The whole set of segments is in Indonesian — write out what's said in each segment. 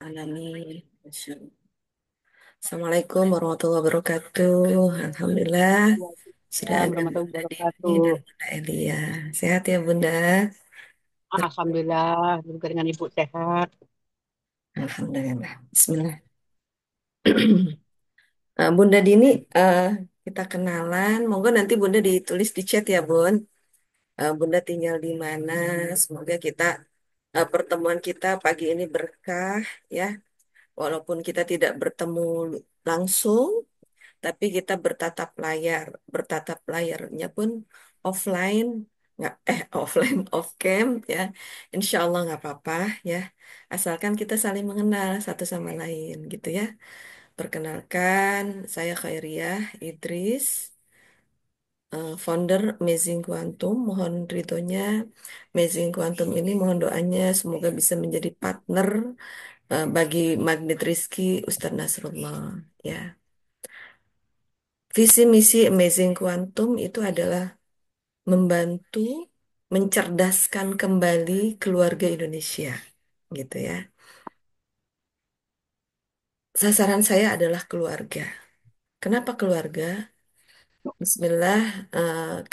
Alamin. Assalamualaikum warahmatullahi wabarakatuh. Alhamdulillah sudah Waalaikumsalam ada warahmatullahi Bunda Dini wabarakatuh. dan Bunda Elia. Sehat ya Bunda? Alhamdulillah, juga dengan Ibu sehat. Alhamdulillah. Bismillah. Bunda Dini, eh, kita kenalan. Monggo nanti Bunda ditulis di chat ya Bun. Bunda tinggal di mana? Semoga pertemuan kita pagi ini berkah ya. Walaupun kita tidak bertemu langsung, tapi kita bertatap layarnya pun offline, nggak offline off cam ya, insya Allah nggak apa-apa ya, asalkan kita saling mengenal satu sama lain gitu ya. Perkenalkan, saya Khairiah Idris, founder Amazing Quantum. Mohon ridhonya, Amazing Quantum ini mohon doanya semoga bisa menjadi partner bagi Magnet Rizky Ustadz Nasrullah ya. Visi misi Amazing Quantum itu adalah membantu mencerdaskan kembali keluarga Indonesia, gitu ya. Sasaran saya adalah keluarga. Kenapa keluarga? Bismillah,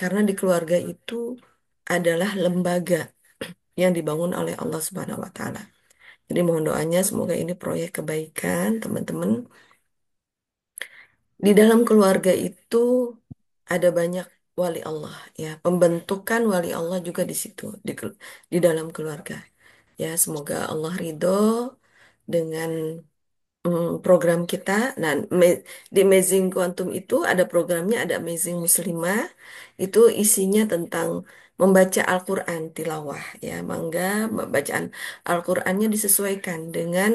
karena di keluarga itu adalah lembaga yang dibangun oleh Allah Subhanahu wa Ta'ala. Jadi mohon doanya semoga ini proyek kebaikan, teman-teman. Di dalam keluarga itu ada banyak wali Allah, ya. Pembentukan wali Allah juga di situ, di dalam keluarga. Ya, semoga Allah ridho dengan program kita. Nah, di Amazing Quantum itu ada programnya, ada Amazing Muslimah. Itu isinya tentang membaca Al-Quran tilawah. Ya, mangga bacaan Al-Qurannya disesuaikan dengan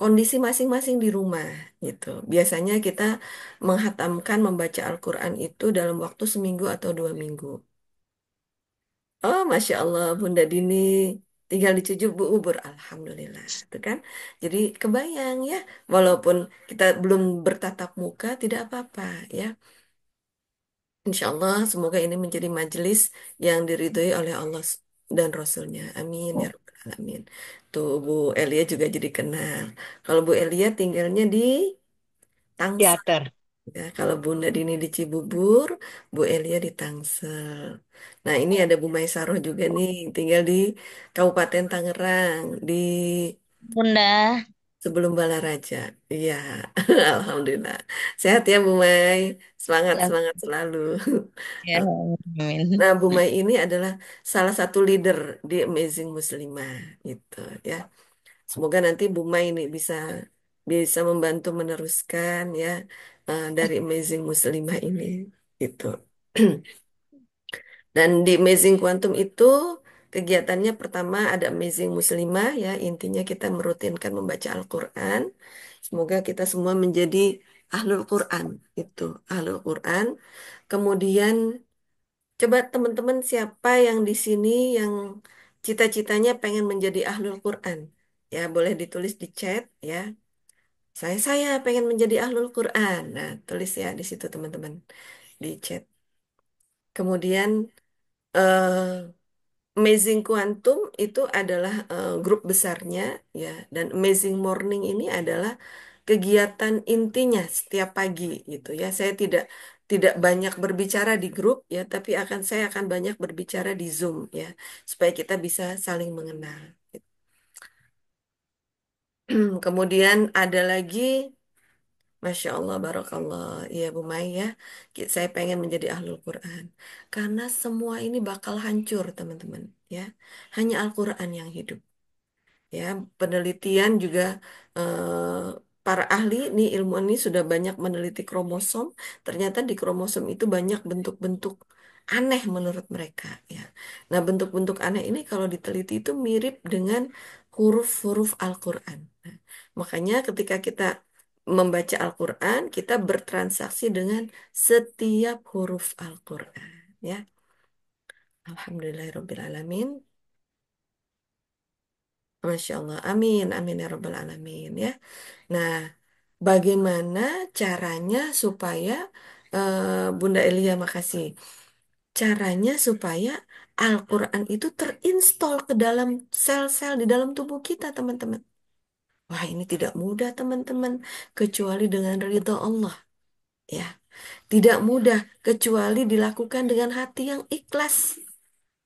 kondisi masing-masing di rumah. Gitu. Biasanya kita menghatamkan membaca Al-Quran itu dalam waktu seminggu atau 2 minggu. Oh, Masya Allah, Bunda Dini tinggal di Cujuk Bu Ubur. Alhamdulillah. Itu kan. Jadi kebayang ya, walaupun kita belum bertatap muka, tidak apa-apa ya. Insya Allah, semoga ini menjadi majelis yang diridhoi oleh Allah dan Rasulnya. Amin ya Rabbal Alamin. Tuh, Bu Elia juga jadi kenal. Kalau Bu Elia tinggalnya di Tangsel. Teater. Ya, kalau Bunda Dini di Cibubur, Bu Elia di Tangsel. Nah, ini ada Bu Maisaroh juga nih, tinggal di Kabupaten Tangerang, di Bunda. sebelum Balaraja. Iya, Alhamdulillah. Sehat ya Bu Mai, semangat Ya, semangat selalu. ya, amin. Nah, Bu Mai ini adalah salah satu leader di Amazing Muslimah, gitu ya. Semoga nanti Bu Mai ini bisa bisa membantu meneruskan ya dari Amazing Muslimah ini gitu. Dan di Amazing Quantum itu kegiatannya pertama ada Amazing Muslimah ya, intinya kita merutinkan membaca Al-Quran. Semoga kita semua menjadi ahlul Quran itu, ahlul Quran. Kemudian coba teman-teman siapa yang di sini yang cita-citanya pengen menjadi ahlul Quran? Ya, boleh ditulis di chat ya. Saya pengen menjadi ahlul Quran. Nah, tulis ya di situ teman-teman di chat. Kemudian eh, Amazing Quantum itu adalah grup besarnya ya, dan Amazing Morning ini adalah kegiatan intinya setiap pagi gitu ya. Saya tidak tidak banyak berbicara di grup ya, tapi saya akan banyak berbicara di Zoom ya, supaya kita bisa saling mengenal. Kemudian ada lagi Masya Allah, Barakallah. Iya, Bu Maya. Saya pengen menjadi ahlul Quran. Karena semua ini bakal hancur, teman-teman. Ya, hanya Al-Quran yang hidup. Ya, penelitian juga para ahli nih ilmuwan ini sudah banyak meneliti kromosom. Ternyata di kromosom itu banyak bentuk-bentuk aneh menurut mereka. Ya, nah bentuk-bentuk aneh ini kalau diteliti itu mirip dengan huruf-huruf Al-Quran. Nah, makanya ketika kita membaca Al-Quran, kita bertransaksi dengan setiap huruf Al-Quran. Ya, Alhamdulillahirobbilalamin. Masya Allah, amin, amin ya Rabbal Alamin ya. Nah, bagaimana caranya supaya Bunda Elia, makasih. Caranya supaya Al-Quran itu terinstall ke dalam sel-sel di dalam tubuh kita, teman-teman. Wah, ini tidak mudah, teman-teman, kecuali dengan ridho Allah, ya. Tidak mudah kecuali dilakukan dengan hati yang ikhlas,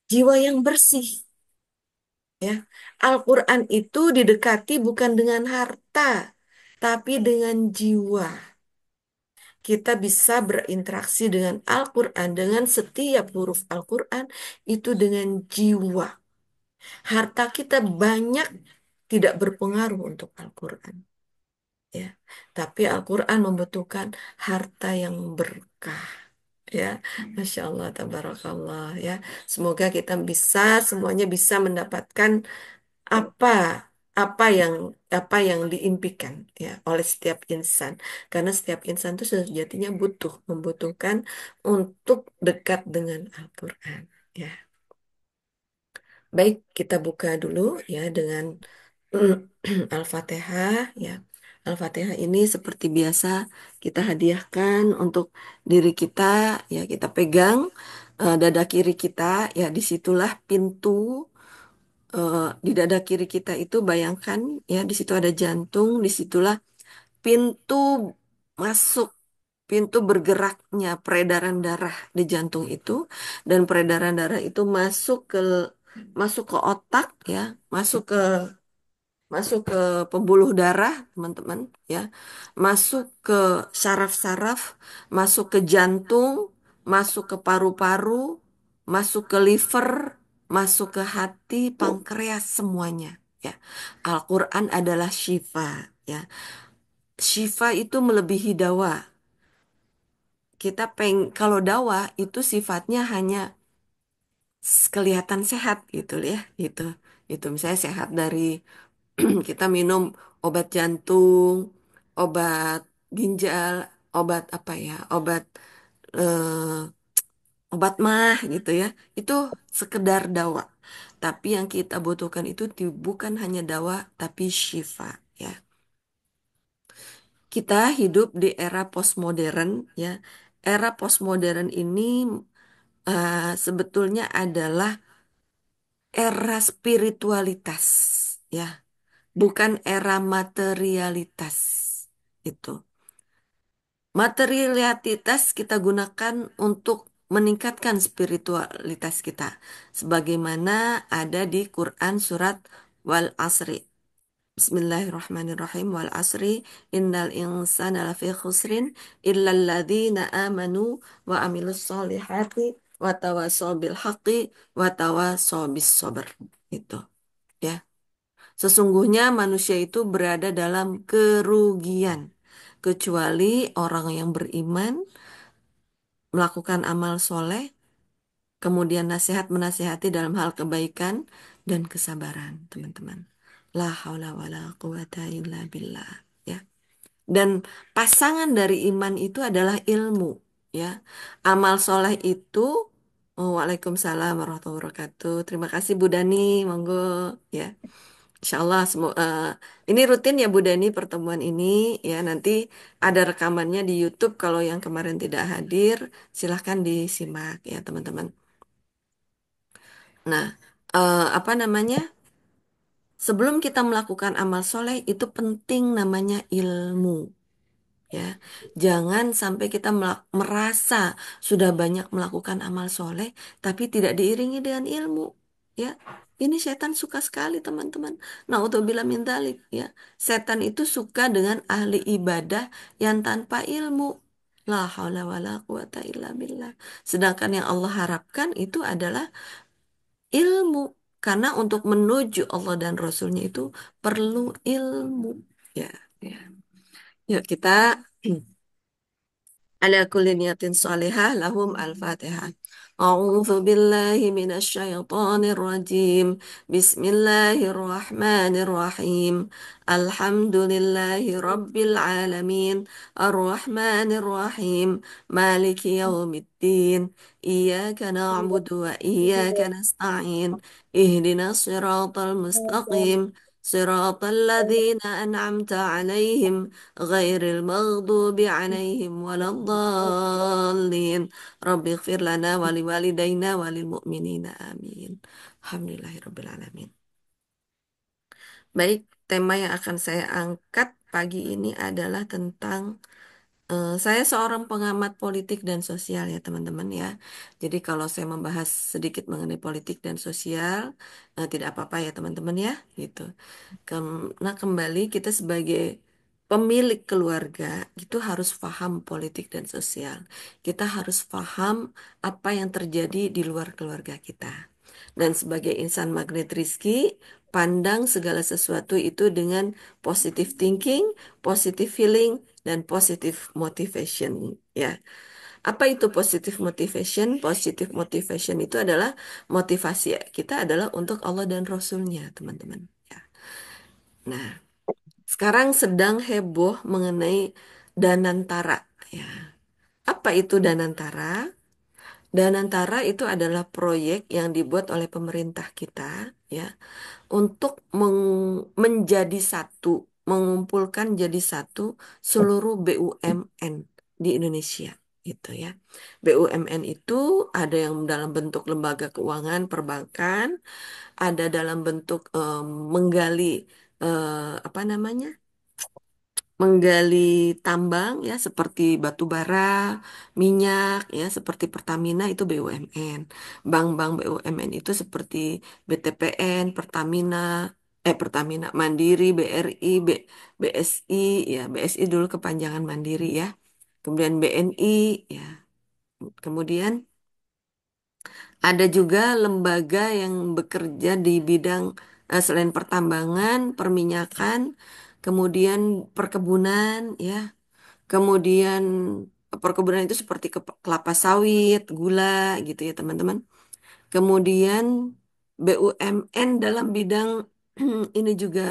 jiwa yang bersih, ya. Al-Quran itu didekati bukan dengan harta, tapi dengan jiwa. Kita bisa berinteraksi dengan Al-Quran, dengan setiap huruf Al-Quran itu dengan jiwa. Harta kita banyak tidak berpengaruh untuk Al-Quran, ya. Tapi Al-Quran membutuhkan harta yang berkah, ya. Masya Allah, tabarakallah, ya. Semoga kita bisa semuanya bisa mendapatkan apa apa yang apa yang diimpikan, ya, oleh setiap insan, karena setiap insan itu sejatinya membutuhkan untuk dekat dengan Al-Quran, ya. Baik, kita buka dulu, ya, dengan Al-Fatihah, ya. Al-Fatihah ini seperti biasa kita hadiahkan untuk diri kita, ya. Kita pegang dada kiri kita, ya. Disitulah pintu, di dada kiri kita itu, bayangkan, ya, di situ ada jantung, disitulah pintu masuk, pintu bergeraknya peredaran darah di jantung itu, dan peredaran darah itu masuk ke otak, ya, masuk ke masuk ke pembuluh darah, teman-teman, ya, masuk ke saraf-saraf, masuk ke jantung, masuk ke paru-paru, masuk ke liver, masuk ke hati, pankreas, semuanya, ya. Al-Quran adalah syifa, ya. Syifa itu melebihi dawa. Kalau dawa itu sifatnya hanya kelihatan sehat, gitu ya, gitu. Itu misalnya sehat dari kita minum obat jantung, obat ginjal, obat apa ya, eh, obat mah, gitu ya. Itu sekedar dawa. Tapi yang kita butuhkan itu bukan hanya dawa, tapi syifa, ya. Kita hidup di era postmodern, ya. Era postmodern ini sebetulnya adalah era spiritualitas, ya, bukan era materialitas. Itu. Materialitas kita gunakan untuk meningkatkan spiritualitas kita. Sebagaimana ada di Quran surat Wal Asri. Bismillahirrahmanirrahim. Wal asri innal insana lafi khusrin illal ladzina amanu wa amilus solihati wa tawasaw bil haqqi wa tawasaw bis sabr. Itu, ya. Sesungguhnya manusia itu berada dalam kerugian, kecuali orang yang beriman, melakukan amal soleh, kemudian nasihat menasihati dalam hal kebaikan dan kesabaran, teman-teman. La haula wala quwata illa billah, ya. Dan pasangan dari iman itu adalah ilmu, ya. Amal soleh itu, oh, waalaikumsalam warahmatullahi wabarakatuh. Terima kasih Bu Dani, monggo, ya. Insya Allah, ini rutin ya Bu Dani pertemuan ini, ya. Nanti ada rekamannya di YouTube. Kalau yang kemarin tidak hadir, silahkan disimak, ya, teman-teman. Nah, apa namanya? Sebelum kita melakukan amal soleh itu penting namanya ilmu, ya. Jangan sampai kita merasa sudah banyak melakukan amal soleh, tapi tidak diiringi dengan ilmu, ya. Ini setan suka sekali, teman-teman. Naudzubillah min dzalik, ya. Setan itu suka dengan ahli ibadah yang tanpa ilmu. La haula wala quwata illa billah. Sedangkan yang Allah harapkan itu adalah ilmu. Karena untuk menuju Allah dan Rasulnya itu perlu ilmu, ya. Ya. Yuk kita على كل نية صالحة لهم الفاتحة. أعوذ بالله من الشيطان الرجيم. بسم الله الرحمن الرحيم. الحمد لله رب العالمين الرحمن الرحيم مالك يوم الدين إياك نعبد وإياك نستعين اهدنا الصراط المستقيم صراط الذين أنعمت عليهم غير المغضوب عليهم ولا الضالين رب اغفر لنا ولوالدينا وللمؤمنين آمين. Alhamdulillahirabbil alamin. Baik, tema yang akan saya angkat pagi ini adalah tentang saya seorang pengamat politik dan sosial ya teman-teman ya. Jadi kalau saya membahas sedikit mengenai politik dan sosial, tidak apa-apa ya teman-teman ya, gitu. Nah kembali kita sebagai pemilik keluarga itu harus paham politik dan sosial. Kita harus paham apa yang terjadi di luar keluarga kita. Dan sebagai insan magnet Rizki, pandang segala sesuatu itu dengan positive thinking, positive feeling, dan positive motivation. Ya, apa itu positive motivation? Positive motivation itu adalah motivasi kita adalah untuk Allah dan Rasulnya, teman-teman. Ya. Nah, sekarang sedang heboh mengenai Danantara. Ya, apa itu Danantara? Danantara itu adalah proyek yang dibuat oleh pemerintah kita, ya, untuk menjadi satu, mengumpulkan jadi satu seluruh BUMN di Indonesia, gitu ya. BUMN itu ada yang dalam bentuk lembaga keuangan perbankan, ada dalam bentuk menggali apa namanya? Menggali tambang ya seperti batu bara, minyak ya seperti Pertamina itu BUMN. Bank-bank BUMN itu seperti BTPN, Pertamina, Mandiri, BRI, BSI ya, BSI dulu kepanjangan Mandiri ya. Kemudian BNI ya. Kemudian ada juga lembaga yang bekerja di bidang selain pertambangan, perminyakan, kemudian perkebunan ya. Kemudian perkebunan itu seperti kelapa sawit, gula gitu ya teman-teman. Kemudian BUMN dalam bidang ini juga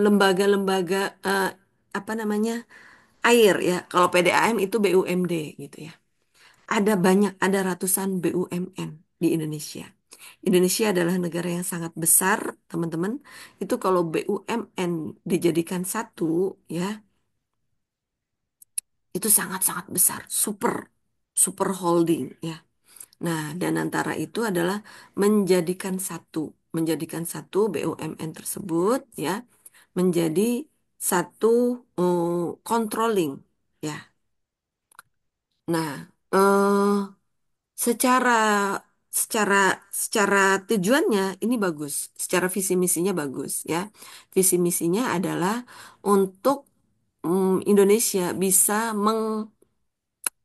lembaga-lembaga apa namanya air ya. Kalau PDAM itu BUMD gitu ya. Ada banyak, ada ratusan BUMN di Indonesia. Indonesia adalah negara yang sangat besar, teman-teman. Itu kalau BUMN dijadikan satu ya, itu sangat-sangat besar, super super holding ya. Nah, dan antara itu adalah menjadikan satu, BUMN tersebut ya menjadi satu controlling ya. Nah, secara secara secara tujuannya ini bagus, secara visi misinya bagus ya. Visi misinya adalah untuk Indonesia bisa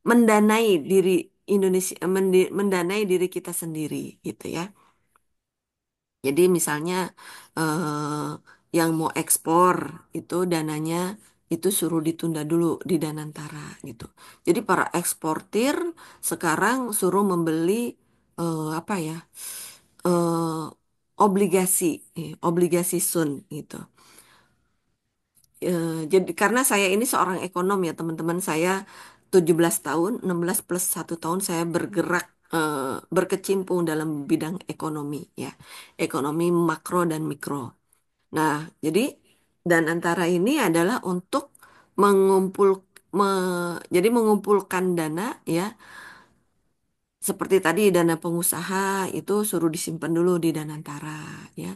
mendanai diri Indonesia, mendanai diri kita sendiri gitu ya. Jadi misalnya yang mau ekspor itu dananya itu suruh ditunda dulu di Danantara gitu. Jadi para eksportir sekarang suruh membeli apa ya eh, obligasi, obligasi sun gitu. Jadi karena saya ini seorang ekonom ya teman-teman, saya 17 tahun 16 plus 1 tahun saya bergerak berkecimpung dalam bidang ekonomi ya, ekonomi makro dan mikro. Nah, jadi dan antara ini adalah untuk mengumpul jadi mengumpulkan dana ya, seperti tadi dana pengusaha itu suruh disimpan dulu di Danantara ya.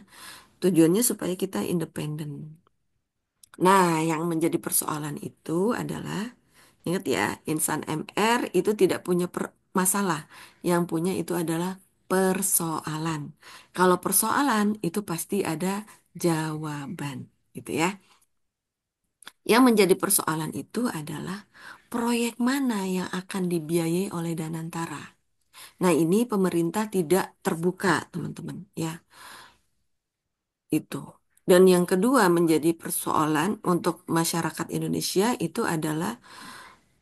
Tujuannya supaya kita independen. Nah, yang menjadi persoalan itu adalah, ingat ya, insan MR itu tidak punya masalah. Yang punya itu adalah persoalan. Kalau persoalan itu pasti ada jawaban, gitu ya. Yang menjadi persoalan itu adalah proyek mana yang akan dibiayai oleh Danantara. Nah, ini pemerintah tidak terbuka, teman-teman, ya, itu. Dan yang kedua menjadi persoalan untuk masyarakat Indonesia itu adalah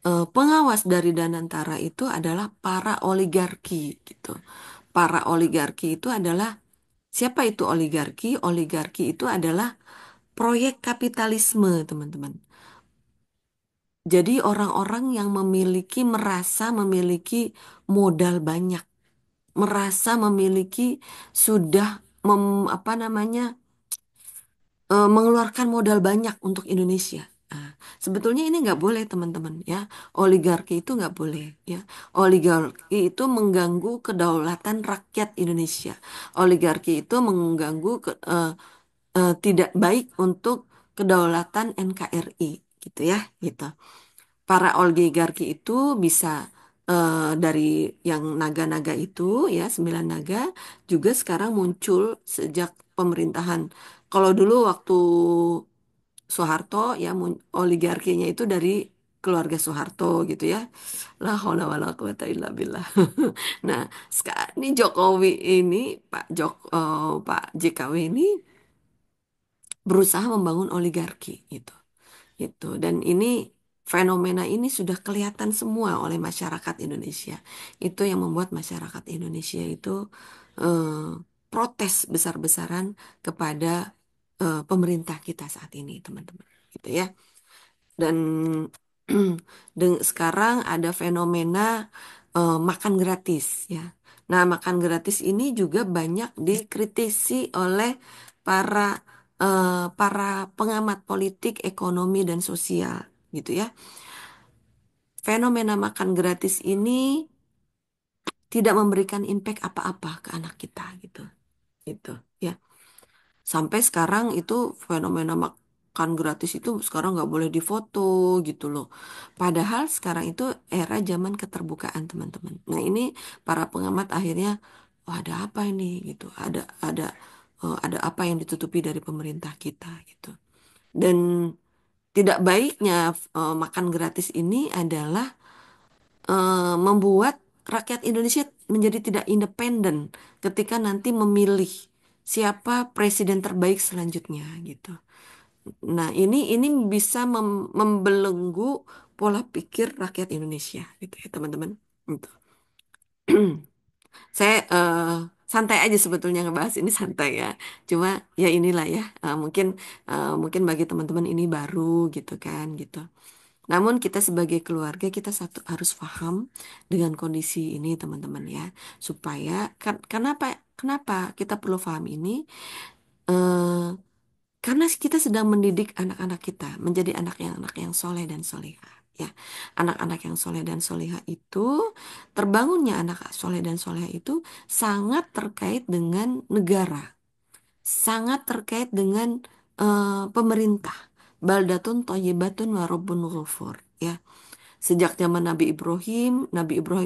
pengawas dari Danantara itu adalah para oligarki gitu. Para oligarki itu adalah siapa itu oligarki? Oligarki itu adalah proyek kapitalisme, teman-teman. Jadi orang-orang yang merasa memiliki modal banyak, merasa memiliki sudah apa namanya mengeluarkan modal banyak untuk Indonesia. Ah, sebetulnya ini nggak boleh teman-teman ya. Oligarki itu nggak boleh ya. Oligarki itu mengganggu kedaulatan rakyat Indonesia. Oligarki itu mengganggu tidak baik untuk kedaulatan NKRI gitu ya, gitu. Para oligarki itu bisa dari yang naga-naga itu ya, 9 naga juga sekarang muncul sejak pemerintahan. Kalau dulu waktu Soeharto ya, oligarkinya itu dari keluarga Soeharto gitu ya. La haula wala quwata illa billah. Nah, sekarang ini Jokowi ini Pak JKW ini berusaha membangun oligarki gitu. Gitu. Dan ini fenomena ini sudah kelihatan semua oleh masyarakat Indonesia. Itu yang membuat masyarakat Indonesia itu protes besar-besaran kepada pemerintah kita saat ini, teman-teman. Gitu ya. Dan sekarang ada fenomena makan gratis ya. Nah, makan gratis ini juga banyak dikritisi oleh para para pengamat politik, ekonomi dan sosial gitu ya. Fenomena makan gratis ini tidak memberikan impact apa-apa ke anak kita gitu. Gitu ya. Sampai sekarang itu fenomena makan gratis itu sekarang nggak boleh difoto gitu loh. Padahal sekarang itu era zaman keterbukaan teman-teman. Nah ini para pengamat akhirnya, wah ada apa ini gitu. Ada apa yang ditutupi dari pemerintah kita gitu. Dan tidak baiknya makan gratis ini adalah membuat rakyat Indonesia menjadi tidak independen ketika nanti memilih siapa presiden terbaik selanjutnya gitu. Nah, ini bisa membelenggu pola pikir rakyat Indonesia gitu ya, teman-teman. Gitu. Saya santai aja sebetulnya ngebahas ini santai ya. Cuma ya inilah ya, mungkin bagi teman-teman ini baru gitu kan gitu. Namun kita sebagai keluarga kita satu harus paham dengan kondisi ini teman-teman ya, supaya kenapa kenapa kita perlu paham ini? Eh, karena kita sedang mendidik anak-anak kita menjadi anak yang soleh dan solehah. Ya, anak-anak yang soleh dan solehah itu, terbangunnya anak soleh dan solehah itu sangat terkait dengan negara, sangat terkait dengan pemerintah. Baldatun thayyibatun wa rabbun ghafur. Ya, sejak zaman Nabi Ibrahim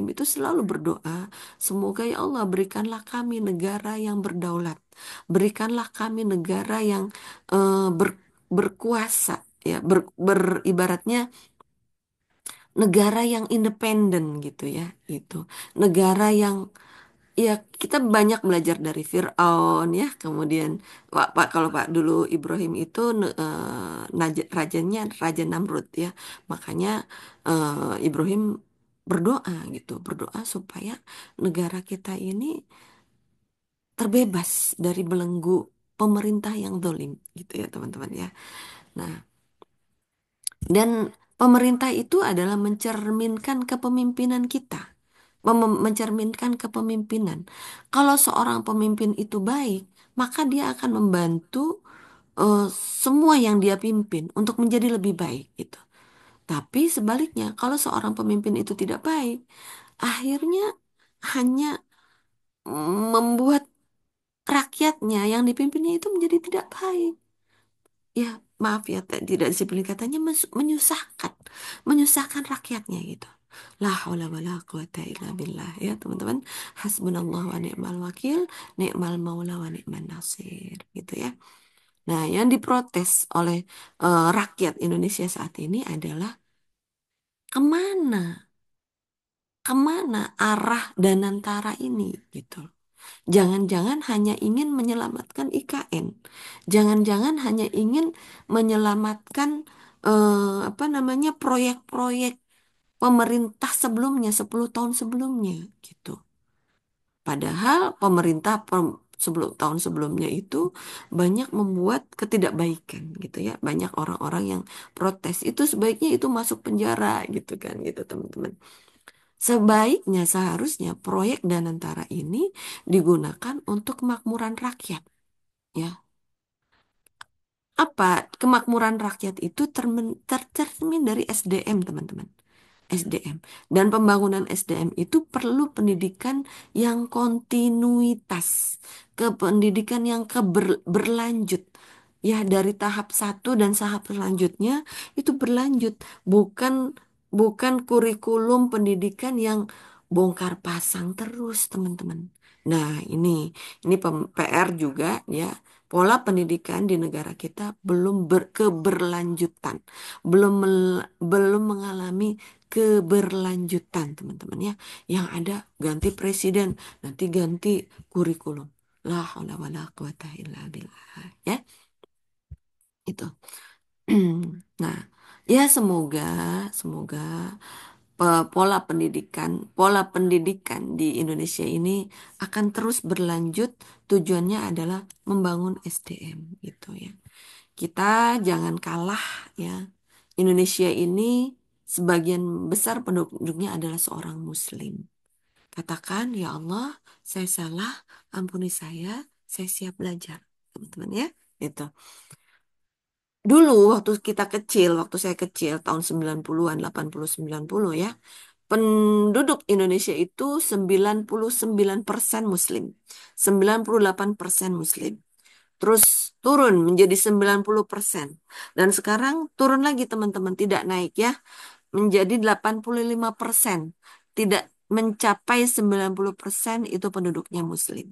itu selalu berdoa, semoga ya Allah berikanlah kami negara yang berdaulat, berikanlah kami negara yang berkuasa, ya, ibaratnya negara yang independen gitu ya, itu negara yang ya kita banyak belajar dari Fir'aun ya, kemudian Pak kalau Pak dulu Ibrahim itu rajanya Raja Namrud ya, makanya Ibrahim berdoa gitu, berdoa supaya negara kita ini terbebas dari belenggu pemerintah yang zalim gitu ya teman-teman ya. Nah, dan pemerintah itu adalah mencerminkan kepemimpinan kita, mencerminkan kepemimpinan. Kalau seorang pemimpin itu baik, maka dia akan membantu eh, semua yang dia pimpin untuk menjadi lebih baik gitu. Tapi sebaliknya, kalau seorang pemimpin itu tidak baik, akhirnya hanya membuat rakyatnya yang dipimpinnya itu menjadi tidak baik. Ya, maaf ya, tidak disiplin katanya menyusahkan, menyusahkan rakyatnya gitu. La haula wala quwata illa billah ya teman-teman. Hasbunallah wa ni'mal wakil, ni'mal maula wa ni'man nasir gitu ya. Nah, yang diprotes oleh rakyat Indonesia saat ini adalah kemana, kemana arah Danantara ini gitu. Jangan-jangan hanya ingin menyelamatkan IKN. Jangan-jangan hanya ingin menyelamatkan apa namanya proyek-proyek pemerintah sebelumnya 10 tahun sebelumnya gitu. Padahal pemerintah 10 tahun sebelumnya itu banyak membuat ketidakbaikan gitu ya. Banyak orang-orang yang protes. Itu sebaiknya itu masuk penjara gitu kan gitu teman-teman. Sebaiknya seharusnya proyek Danantara ini digunakan untuk kemakmuran rakyat, ya. Apa kemakmuran rakyat itu tercermin dari SDM, teman-teman. SDM. Dan pembangunan SDM itu perlu pendidikan yang kontinuitas, ke pendidikan yang berlanjut. ya dari tahap satu dan tahap selanjutnya itu berlanjut, bukan bukan kurikulum pendidikan yang bongkar pasang terus, teman-teman. Nah, ini PR juga ya. Pola pendidikan di negara kita belum berkeberlanjutan, belum mengalami keberlanjutan, teman-teman ya. Yang ada ganti presiden, nanti ganti kurikulum. La haula wala quwata illa billah ya. Itu. Nah, ya semoga semoga pola pendidikan di Indonesia ini akan terus berlanjut. Tujuannya adalah membangun SDM gitu ya. Kita jangan kalah ya. Indonesia ini sebagian besar penduduknya adalah seorang muslim. Katakan, ya Allah, saya salah, ampuni saya siap belajar. Teman-teman ya. Itu. Dulu waktu kita kecil, waktu saya kecil tahun 90-an, 80, 90 ya. Penduduk Indonesia itu 99% Muslim. 98% Muslim. Terus turun menjadi 90%. Dan sekarang turun lagi teman-teman, tidak naik ya. Menjadi 85%. Tidak mencapai 90% itu penduduknya Muslim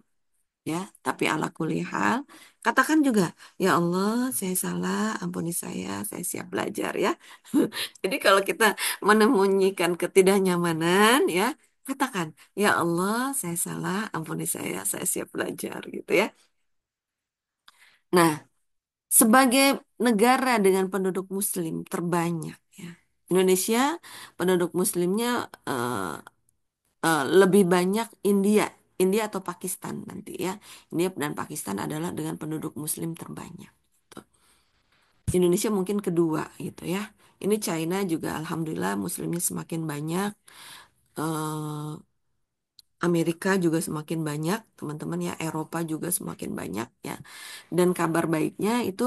ya, tapi ala kulli hal katakan juga, ya Allah saya salah, ampuni saya siap belajar ya. Jadi kalau kita menemukan ketidaknyamanan ya, katakan, ya Allah saya salah, ampuni saya siap belajar gitu ya. Nah, sebagai negara dengan penduduk muslim terbanyak ya, Indonesia penduduk muslimnya lebih banyak India, India atau Pakistan nanti ya. India dan Pakistan adalah dengan penduduk Muslim terbanyak. Tuh. Indonesia mungkin kedua gitu ya. Ini China juga Alhamdulillah Muslimnya semakin banyak. Eh, Amerika juga semakin banyak, teman-teman ya. Eropa juga semakin banyak ya. Dan kabar baiknya itu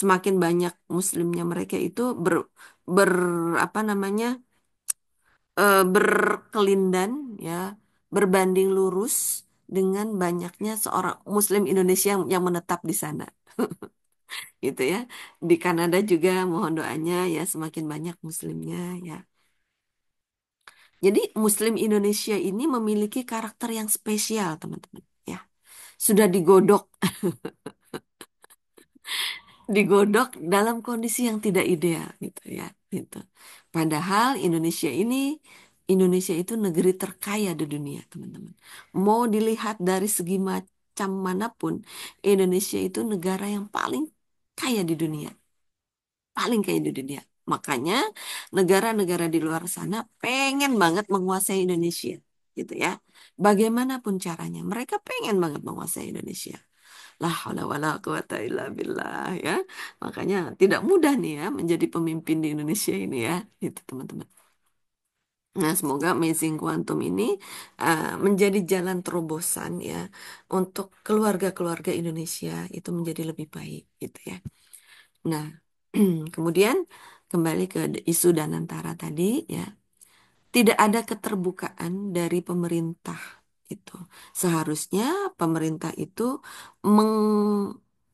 semakin banyak Muslimnya mereka itu ber apa namanya berkelindan ya, berbanding lurus dengan banyaknya seorang Muslim Indonesia yang menetap di sana gitu ya. Di Kanada juga mohon doanya ya, semakin banyak Muslimnya ya. Jadi Muslim Indonesia ini memiliki karakter yang spesial teman-teman ya. Sudah digodok dalam kondisi yang tidak ideal gitu ya gitu. Padahal Indonesia itu negeri terkaya di dunia, teman-teman. Mau dilihat dari segi macam manapun, Indonesia itu negara yang paling kaya di dunia, paling kaya di dunia. Makanya negara-negara di luar sana pengen banget menguasai Indonesia, gitu ya. Bagaimanapun caranya, mereka pengen banget menguasai Indonesia. La haula wala quwata illa billah ya. Makanya tidak mudah nih ya menjadi pemimpin di Indonesia ini ya. Itu teman-teman. Nah, semoga Amazing Quantum ini menjadi jalan terobosan ya untuk keluarga-keluarga Indonesia itu menjadi lebih baik gitu ya. Nah, kemudian kembali ke isu Danantara tadi ya. Tidak ada keterbukaan dari pemerintah itu. Seharusnya pemerintah itu meng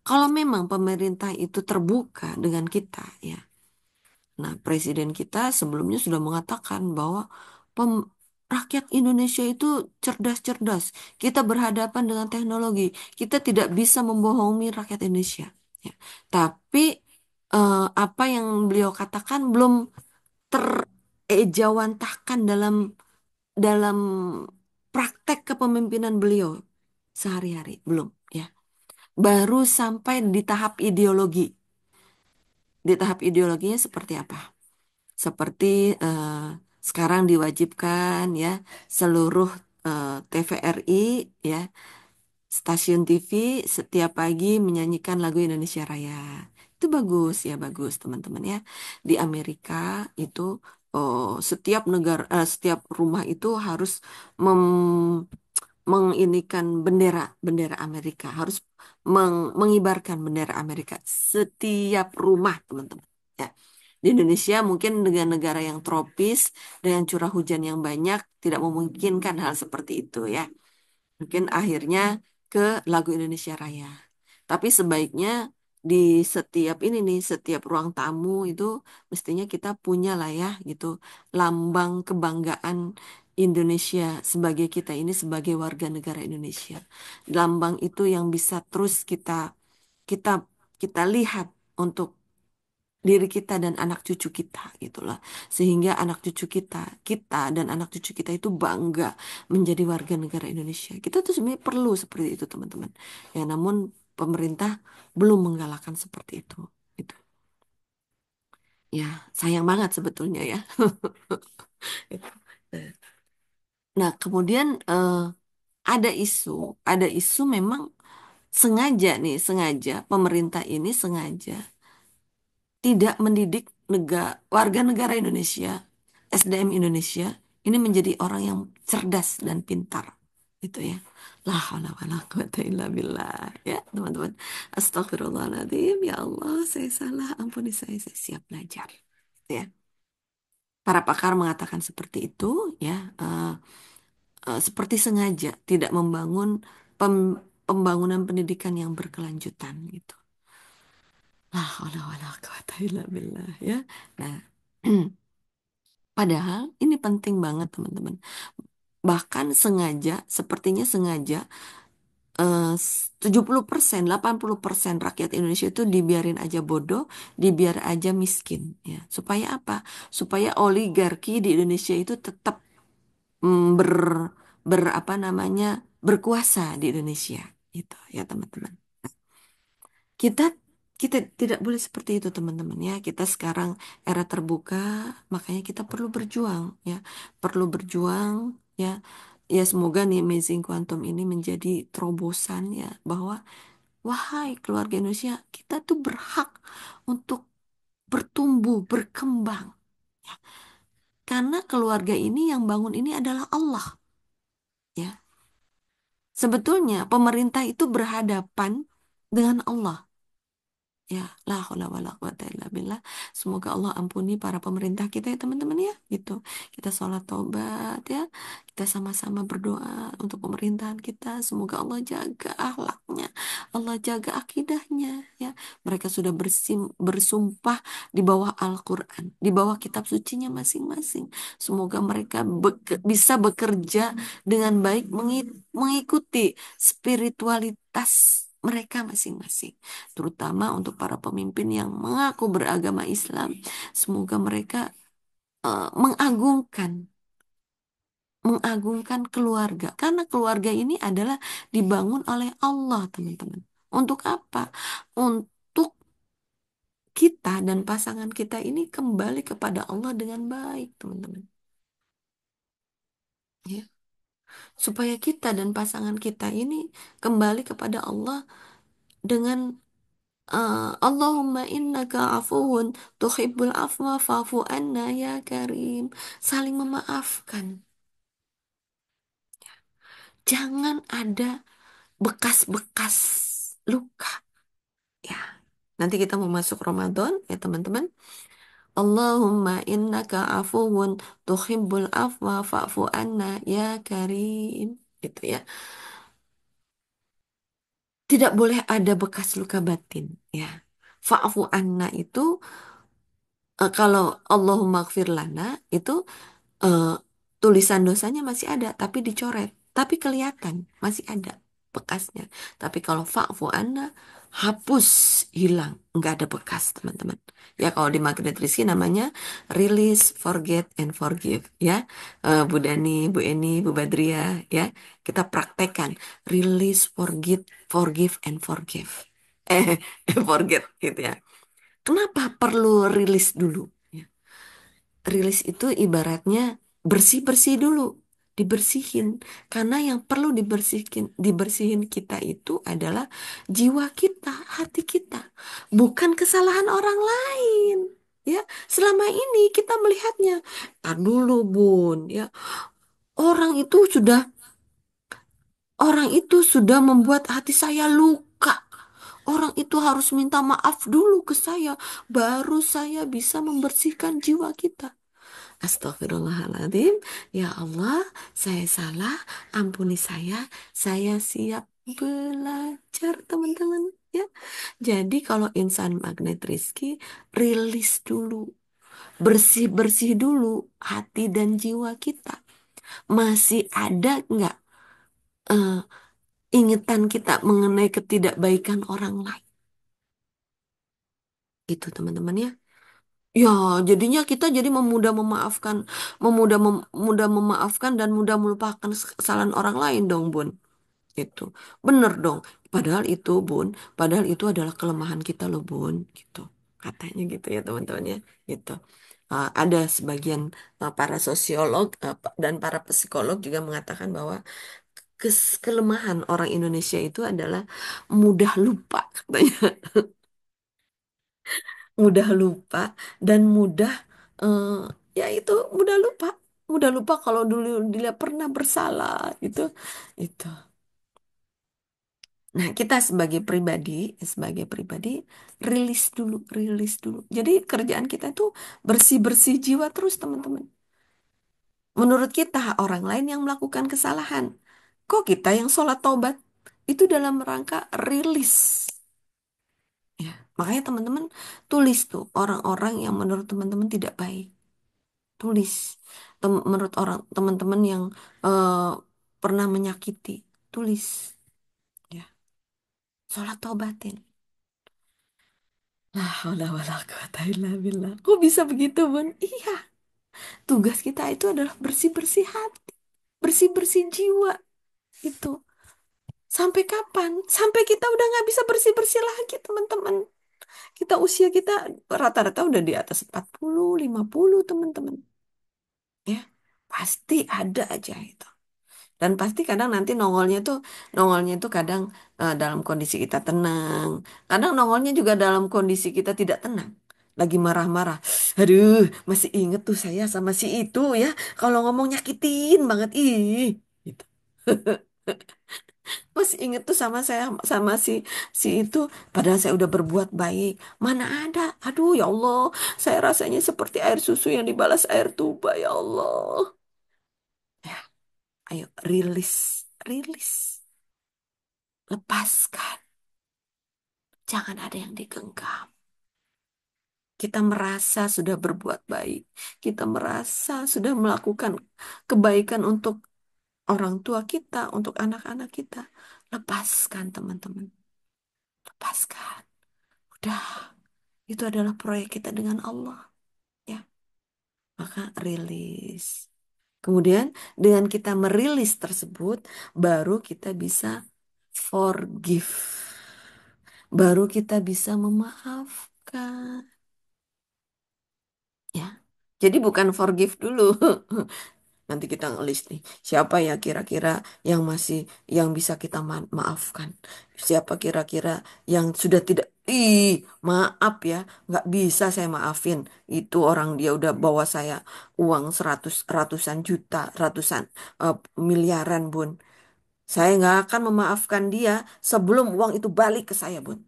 kalau memang pemerintah itu terbuka dengan kita ya. Nah, presiden kita sebelumnya sudah mengatakan bahwa pem- rakyat Indonesia itu cerdas-cerdas. Kita berhadapan dengan teknologi. Kita tidak bisa membohongi rakyat Indonesia. Ya. Tapi apa yang beliau katakan belum terejawantahkan dalam praktek kepemimpinan beliau sehari-hari belum ya. Baru sampai di tahap ideologi. Di tahap ideologinya seperti apa? Seperti sekarang diwajibkan ya seluruh TVRI ya, stasiun TV setiap pagi menyanyikan lagu Indonesia Raya. Itu bagus ya, bagus teman-teman ya. Di Amerika itu setiap rumah itu harus menginikan bendera bendera Amerika, harus mengibarkan bendera Amerika setiap rumah, teman-teman. Ya. Di Indonesia mungkin dengan negara yang tropis dengan curah hujan yang banyak tidak memungkinkan hal seperti itu ya. Mungkin akhirnya ke lagu Indonesia Raya. Tapi sebaiknya di setiap ini nih, setiap ruang tamu itu mestinya kita punya lah ya gitu, lambang kebanggaan Indonesia sebagai kita ini sebagai warga negara Indonesia. Lambang itu yang bisa terus kita kita lihat untuk diri kita dan anak cucu kita gitulah, sehingga anak cucu kita dan anak cucu kita itu bangga menjadi warga negara Indonesia. Kita tuh sebenarnya perlu seperti itu teman-teman ya, namun pemerintah belum menggalakkan seperti itu gitu ya, sayang banget sebetulnya ya. Gitu. Nah kemudian ada isu memang sengaja nih, sengaja pemerintah ini sengaja tidak mendidik warga negara Indonesia, SDM Indonesia ini menjadi orang yang cerdas dan pintar. Gitu ya. La haula wala quwata illa billah. Ya, teman-teman. Astagfirullahaladzim. Ya Allah, saya salah. Ampuni saya siap belajar. Gitu ya. Para pakar mengatakan seperti itu, ya, seperti sengaja tidak membangun pembangunan pendidikan yang berkelanjutan gitu. La haula wala quwata illa billah ya. Nah, padahal ini penting banget teman-teman. Bahkan sengaja, sepertinya sengaja 70%, 80% rakyat Indonesia itu dibiarin aja bodoh, dibiar aja miskin ya. Supaya apa? Supaya oligarki di Indonesia itu tetap mm, ber apa namanya? Berkuasa di Indonesia gitu ya, teman-teman. Kita kita tidak boleh seperti itu teman-teman ya. Kita sekarang era terbuka, makanya kita perlu berjuang ya. Perlu berjuang ya. Ya semoga nih Amazing Quantum ini menjadi terobosan ya, bahwa wahai keluarga Indonesia, kita tuh berhak untuk bertumbuh, berkembang ya. Karena keluarga ini yang bangun ini adalah Allah ya. Sebetulnya pemerintah itu berhadapan dengan Allah. Ya, la haula wala quwata illa billah. Semoga Allah ampuni para pemerintah kita ya teman-teman ya, gitu. Kita sholat tobat ya. Kita sama-sama berdoa untuk pemerintahan kita. Semoga Allah jaga akhlaknya, Allah jaga akidahnya ya. Mereka sudah bersumpah di bawah Al-Quran, di bawah kitab sucinya masing-masing. Semoga mereka bisa bekerja dengan baik mengikuti spiritualitas mereka masing-masing, terutama untuk para pemimpin yang mengaku beragama Islam. Semoga mereka mengagungkan keluarga, karena keluarga ini adalah dibangun oleh Allah, teman-teman. Untuk apa? Untuk kita dan pasangan kita ini kembali kepada Allah dengan baik, teman-teman. Ya, supaya kita dan pasangan kita ini kembali kepada Allah dengan Allahumma innaka afuwun tuhibbul afwa fa'fu anna ya karim. Saling memaafkan. Jangan ada bekas-bekas luka. Ya. Nanti kita mau masuk Ramadan ya teman-teman. Allahumma innaka afuwun tuhibbul afwa fa'fu anna ya karim. Gitu ya. Tidak boleh ada bekas luka batin ya. Fa'fu anna itu kalau Allahumma gfir lana itu eh, tulisan dosanya masih ada, tapi dicoret, tapi kelihatan masih ada bekasnya. Tapi kalau fa'fu anna, hapus, hilang, nggak ada bekas, teman-teman. Ya kalau di Magnet Rizky namanya release, forget, and forgive. Ya, Bu Dani, Bu Eni, Bu Badria, ya kita praktekkan release, forget, forgive, and forgive. Eh, forget gitu ya. Kenapa perlu rilis dulu? Ya, rilis itu ibaratnya bersih-bersih dulu, dibersihin. Karena yang perlu dibersihin kita itu adalah jiwa kita, hati kita, bukan kesalahan orang lain. Ya, selama ini kita melihatnya, tar dulu Bun, ya, orang itu sudah orang itu sudah membuat hati saya luka. Orang itu harus minta maaf dulu ke saya, baru saya bisa membersihkan jiwa kita. Astagfirullahaladzim. Ya Allah, saya salah. Ampuni saya. Saya siap belajar, teman-teman. Ya, jadi kalau insan magnet Rizky, rilis dulu, bersih-bersih dulu hati dan jiwa kita. Masih ada nggak eh, ingatan kita mengenai ketidakbaikan orang lain? Gitu teman-teman ya. Ya, jadinya kita jadi mudah memaafkan dan mudah melupakan kesalahan orang lain dong, Bun. Itu bener dong. Padahal itu, Bun, padahal itu adalah kelemahan kita loh, Bun. Gitu. Katanya gitu ya, teman-teman ya. Gitu. Ada sebagian para sosiolog dan para psikolog juga mengatakan bahwa kelemahan orang Indonesia itu adalah mudah lupa, katanya. Mudah lupa dan mudah eh, ya itu mudah lupa kalau dulu dia pernah bersalah gitu itu. Nah, kita sebagai pribadi rilis dulu. Jadi kerjaan kita itu bersih-bersih jiwa terus, teman-teman. Menurut kita orang lain yang melakukan kesalahan, kok kita yang sholat taubat itu dalam rangka rilis. Ya, makanya teman-teman tulis tuh orang-orang yang menurut teman-teman tidak baik. Tulis menurut orang teman-teman yang eh, pernah menyakiti, tulis ya. Sholat taubatin. La haula wala quwata illa billah. Kok bisa begitu, Bun? Iya, tugas kita itu adalah bersih-bersih hati, bersih-bersih jiwa itu. Sampai kapan? Sampai kita udah nggak bisa bersih-bersih lagi, teman-teman. Usia kita rata-rata udah di atas 40, 50, teman-teman. Ya, pasti ada aja itu. Dan pasti kadang nanti nongolnya tuh kadang dalam kondisi kita tenang. Kadang nongolnya juga dalam kondisi kita tidak tenang. Lagi marah-marah. Aduh, masih inget tuh saya sama si itu ya. Kalau ngomong nyakitin banget. Ih, gitu. Masih inget tuh sama si itu. Padahal saya udah berbuat baik. Mana ada? Aduh, ya Allah. Saya rasanya seperti air susu yang dibalas air tuba, ya Allah. Ya, ayo rilis, rilis. Lepaskan. Jangan ada yang digenggam. Kita merasa sudah berbuat baik. Kita merasa sudah melakukan kebaikan untuk orang tua kita, untuk anak-anak kita. Lepaskan, teman-teman. Lepaskan. Udah, itu adalah proyek kita dengan Allah. Ya, maka rilis. Kemudian dengan kita merilis tersebut, baru kita bisa forgive. Baru kita bisa memaafkan. Ya. Jadi bukan forgive dulu. Nanti kita ngelis nih, siapa ya kira-kira yang yang bisa kita maafkan? Siapa kira-kira yang sudah tidak, maaf ya, nggak bisa saya maafin. Itu orang dia udah bawa saya uang ratusan juta, ratusan eh, miliaran, Bun. Saya nggak akan memaafkan dia sebelum uang itu balik ke saya, Bun.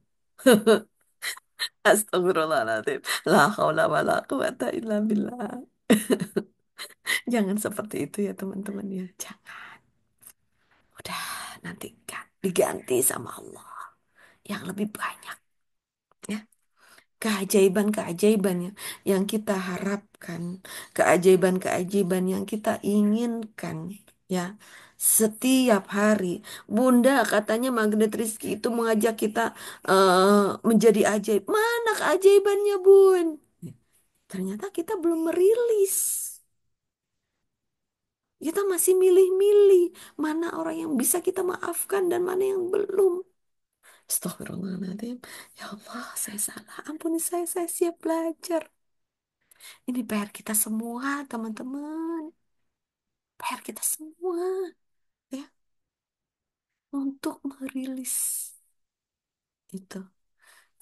Astagfirullahaladzim. La haula wa la quwata illa billah. Jangan seperti itu ya teman-teman ya. Jangan. Udah nanti diganti sama Allah yang lebih banyak ya. Keajaiban-keajaiban yang kita harapkan, keajaiban-keajaiban yang kita inginkan ya. Setiap hari, Bunda katanya Magnet Rizky itu mengajak kita menjadi ajaib. Mana keajaibannya, Bun? Ternyata kita belum merilis. Kita masih milih-milih mana orang yang bisa kita maafkan dan mana yang belum. Astagfirullahaladzim. Ya Allah, saya salah. Ampuni saya siap belajar. Ini PR kita semua, teman-teman. PR kita semua, ya, untuk merilis itu.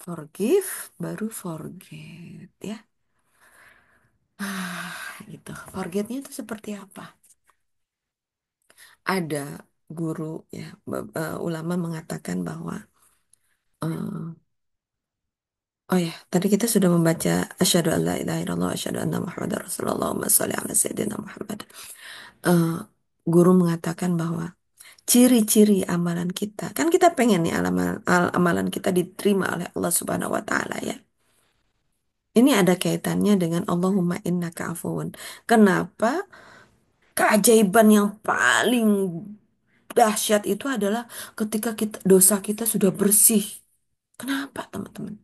Forgive, baru forget, ya. Gitu. Forgetnya itu seperti apa? Ada guru, ya, ulama mengatakan bahwa eh, oh ya, tadi kita sudah membaca asyhadu alla ilaha illallah asyhadu anna Muhammadar Rasulullah Allahumma sholli ala sayyidina Muhammad. Eh, Guru mengatakan bahwa ciri-ciri amalan kita. Kan kita pengen nih amalan kita diterima oleh Allah Subhanahu wa taala ya. Ini ada kaitannya dengan Allahumma innaka afuwun. Kenapa? Keajaiban yang paling dahsyat itu adalah ketika dosa kita sudah bersih. Kenapa, teman-teman?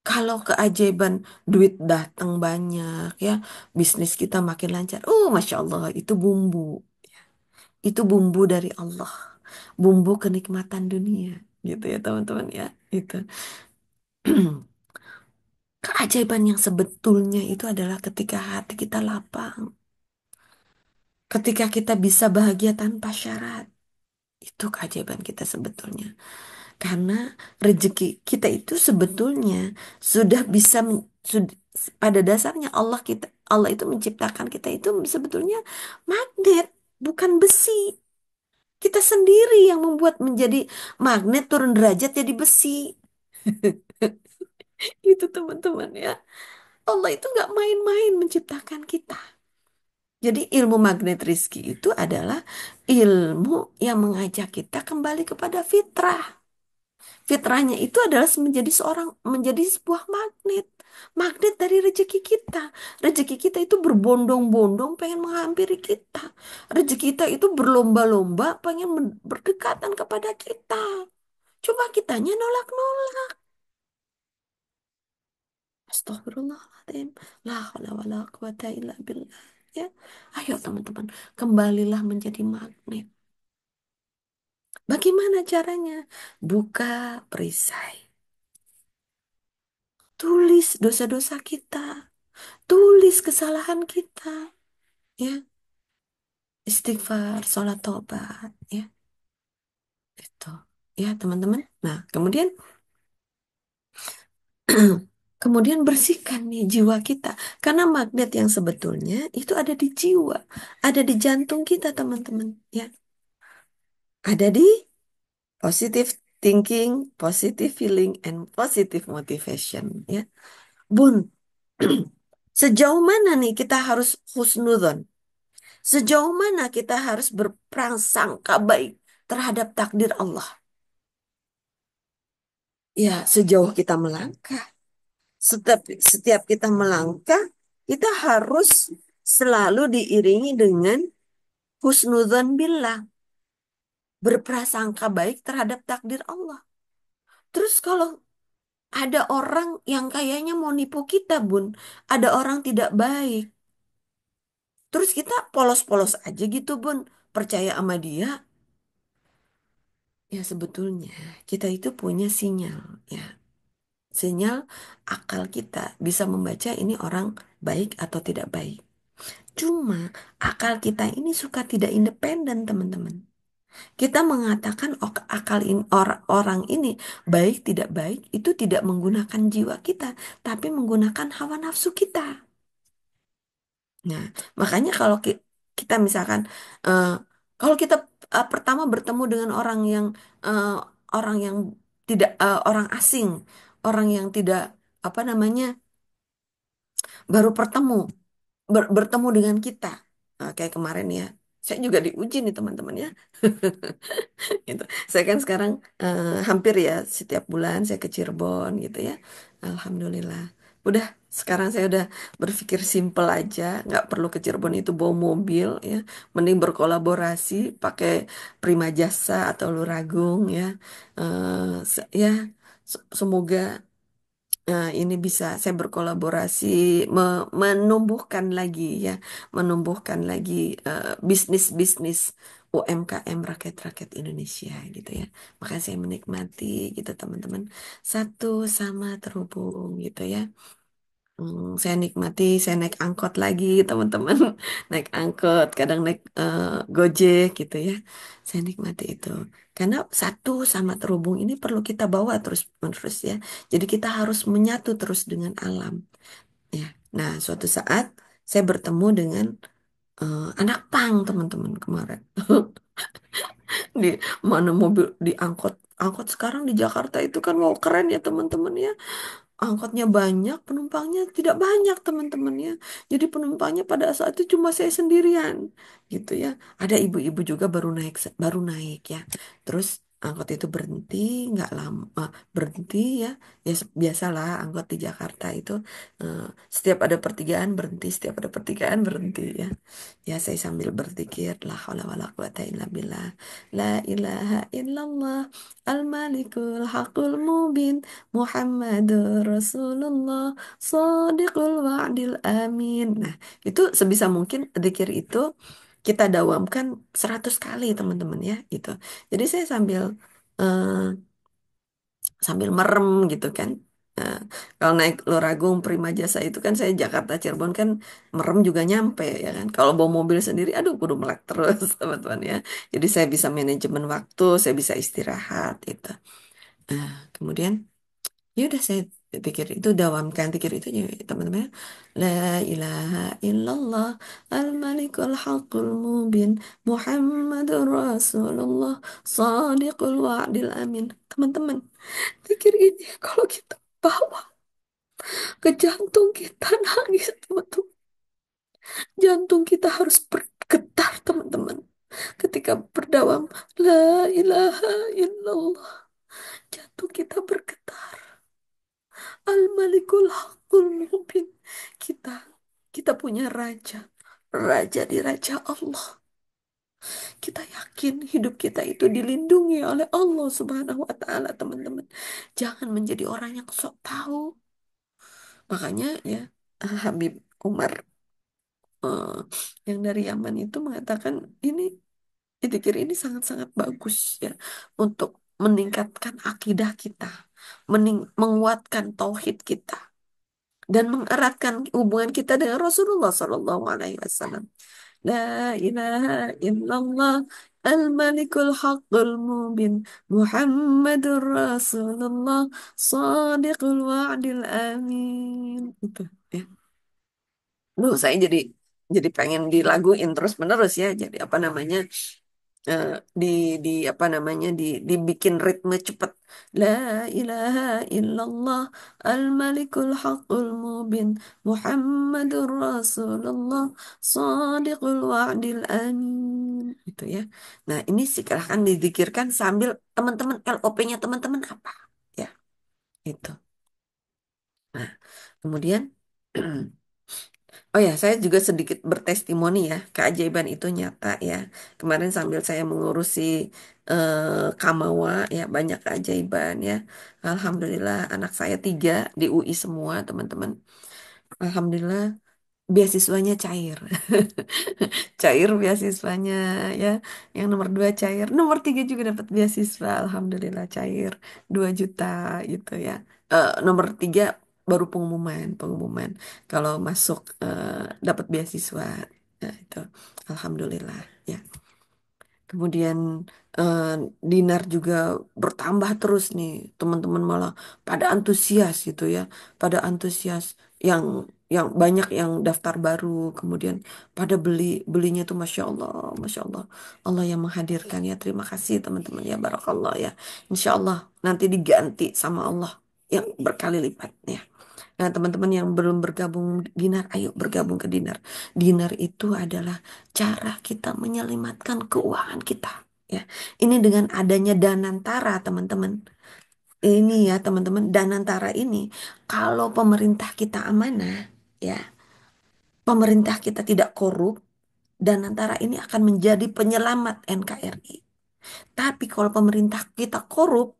Kalau keajaiban duit datang banyak ya, bisnis kita makin lancar. Oh, Masya Allah, itu bumbu. Itu bumbu dari Allah. Bumbu kenikmatan dunia. Gitu ya, teman-teman ya. Itu. Keajaiban yang sebetulnya itu adalah ketika hati kita lapang. Ketika kita bisa bahagia tanpa syarat. Itu keajaiban kita sebetulnya. Karena rezeki kita itu sebetulnya sudah bisa pada dasarnya Allah itu menciptakan kita itu sebetulnya magnet, bukan besi. Kita sendiri yang membuat menjadi magnet turun derajat jadi besi. Itu teman-teman ya. Allah itu nggak main-main menciptakan kita. Jadi ilmu magnet rizki itu adalah ilmu yang mengajak kita kembali kepada fitrah. Fitrahnya itu adalah menjadi sebuah magnet. Magnet dari rezeki kita. Rezeki kita itu berbondong-bondong pengen menghampiri kita. Rezeki kita itu berlomba-lomba pengen berdekatan kepada kita. Coba kitanya nolak-nolak. Astagfirullahaladzim. La haula wa la quwata illa billah. Ya. Ayo teman-teman, kembalilah menjadi magnet. Bagaimana caranya? Buka perisai. Tulis dosa-dosa kita. Tulis kesalahan kita. Ya. Istighfar, sholat tobat. Ya. Itu. Ya teman-teman. Nah, kemudian kemudian bersihkan nih jiwa kita. Karena magnet yang sebetulnya itu ada di jiwa. Ada di jantung kita teman-teman. Ya. Ada di positive thinking, positive feeling, and positive motivation. Ya. Bun, sejauh mana nih kita harus husnudon? Sejauh mana kita harus berprasangka baik terhadap takdir Allah? Ya, sejauh kita melangkah. Setiap kita melangkah, kita harus selalu diiringi dengan husnudzon billah, berprasangka baik terhadap takdir Allah. Terus kalau ada orang yang kayaknya mau nipu kita, Bun, ada orang tidak baik. Terus kita polos-polos aja gitu, Bun, percaya sama dia. Ya sebetulnya kita itu punya sinyal, ya. Sinyal akal kita bisa membaca ini orang baik atau tidak baik. Cuma akal kita ini suka tidak independen, teman-teman. Kita mengatakan akal orang ini baik tidak baik itu tidak menggunakan jiwa kita, tapi menggunakan hawa nafsu kita. Nah, makanya kalau kita misalkan eh, kalau kita pertama bertemu dengan eh, orang yang tidak orang asing, orang yang tidak apa namanya baru bertemu dengan kita. Kayak kemarin ya. Saya juga diuji nih teman-teman ya. Gitu. Saya kan sekarang hampir ya setiap bulan saya ke Cirebon gitu ya. Alhamdulillah. Udah sekarang saya udah berpikir simple aja, nggak perlu ke Cirebon itu bawa mobil ya. Mending berkolaborasi pakai Prima Jasa atau Luragung ya. Ya semoga ini bisa saya berkolaborasi menumbuhkan lagi ya, menumbuhkan lagi bisnis-bisnis UMKM rakyat-rakyat Indonesia gitu ya. Makanya saya menikmati gitu teman-teman. Satu sama terhubung gitu ya. Saya nikmati, saya naik angkot lagi teman-teman. Naik angkot, kadang naik Gojek gitu ya. Saya nikmati itu. Karena satu sama terhubung ini perlu kita bawa terus-menerus ya. Jadi kita harus menyatu terus dengan alam ya. Nah, suatu saat saya bertemu dengan anak pang teman-teman kemarin. Di mana mobil di angkot. Angkot sekarang di Jakarta itu kan mau keren ya teman-teman ya. angkotnya banyak, penumpangnya tidak banyak teman-teman ya. Jadi penumpangnya pada saat itu cuma saya sendirian gitu ya. Ada ibu-ibu juga baru naik ya. Terus angkot itu berhenti, nggak lama berhenti ya. Ya biasalah angkot di Jakarta itu eh, setiap ada pertigaan berhenti, setiap ada pertigaan berhenti ya. Ya saya sambil berzikir la haula wala quwata illa billah. La ilaha illallah al-malikul haqqul mubin. Muhammadur Rasulullah Shadiqul Wa'dil Amin. Nah, itu sebisa mungkin zikir itu kita dawamkan 100 kali teman-teman ya gitu. Jadi saya eh, sambil merem gitu kan. Nah, kalau naik Luragung Prima Jasa itu kan saya Jakarta Cirebon kan merem juga nyampe ya kan. Kalau bawa mobil sendiri aduh kudu melek terus teman-teman ya. Jadi saya bisa manajemen waktu, saya bisa istirahat gitu. Nah, kemudian ya udah saya pikir itu dawamkan pikir itu ya teman-teman ya. La ilaha illallah al-malikul haqqul mubin Muhammadur Rasulullah Shadiqul wa'dil amin. Teman-teman, pikir ini kalau kita bawa ke jantung kita nangis teman-teman. Jantung kita harus bergetar teman-teman. Ketika berdawam La ilaha illallah, jantung kita bergetar. Al-Malikul Hakul Mubin. Kita kita punya raja. Raja di raja Allah. Kita yakin hidup kita itu dilindungi oleh Allah Subhanahu wa taala, teman-teman. Jangan menjadi orang yang sok tahu. Makanya ya Habib Umar eh, yang dari Yaman itu mengatakan ini zikir ini sangat-sangat bagus ya untuk meningkatkan akidah kita, menguatkan tauhid kita dan mengeratkan hubungan kita dengan Rasulullah Sallallahu Alaihi Wasallam. La ilaha illallah al-malikul haqqul mubin Muhammadur Rasulullah Sadiqul wa'dil amin. Itu ya. Loh, saya jadi pengen dilaguin terus menerus ya. Jadi apa namanya? eh, di apa namanya dibikin ritme cepet. La ilaha illallah al-malikul haqqul mubin Muhammadur Rasulullah Shadiqul wa'dil amin itu ya. Nah ini silahkan dizikirkan sambil teman-teman LOP-nya teman-teman apa ya itu. Nah kemudian oh ya, saya juga sedikit bertestimoni ya, keajaiban itu nyata ya. Kemarin sambil saya mengurusi Kamawa ya, banyak keajaiban ya. Alhamdulillah anak saya 3 di UI semua teman-teman. Alhamdulillah beasiswanya cair. Cair beasiswanya ya. Yang nomor 2 cair, nomor 3 juga dapat beasiswa. Alhamdulillah cair 2 juta gitu ya. Nomor 3 baru pengumuman kalau masuk dapat beasiswa. Nah, itu Alhamdulillah ya. Kemudian eh, dinar juga bertambah terus nih, teman-teman malah pada antusias gitu ya, pada antusias yang banyak yang daftar baru, kemudian pada belinya tuh masya Allah, Allah yang menghadirkan ya, terima kasih teman-teman ya, barakallah ya, insya Allah nanti diganti sama Allah yang berkali lipat ya. Nah, teman-teman yang belum bergabung Dinar, ayo bergabung ke Dinar. Dinar itu adalah cara kita menyelamatkan keuangan kita. Ya, ini dengan adanya Danantara, teman-teman. Ini ya, teman-teman, Danantara ini, kalau pemerintah kita amanah, ya, pemerintah kita tidak korup, Danantara ini akan menjadi penyelamat NKRI. Tapi kalau pemerintah kita korup,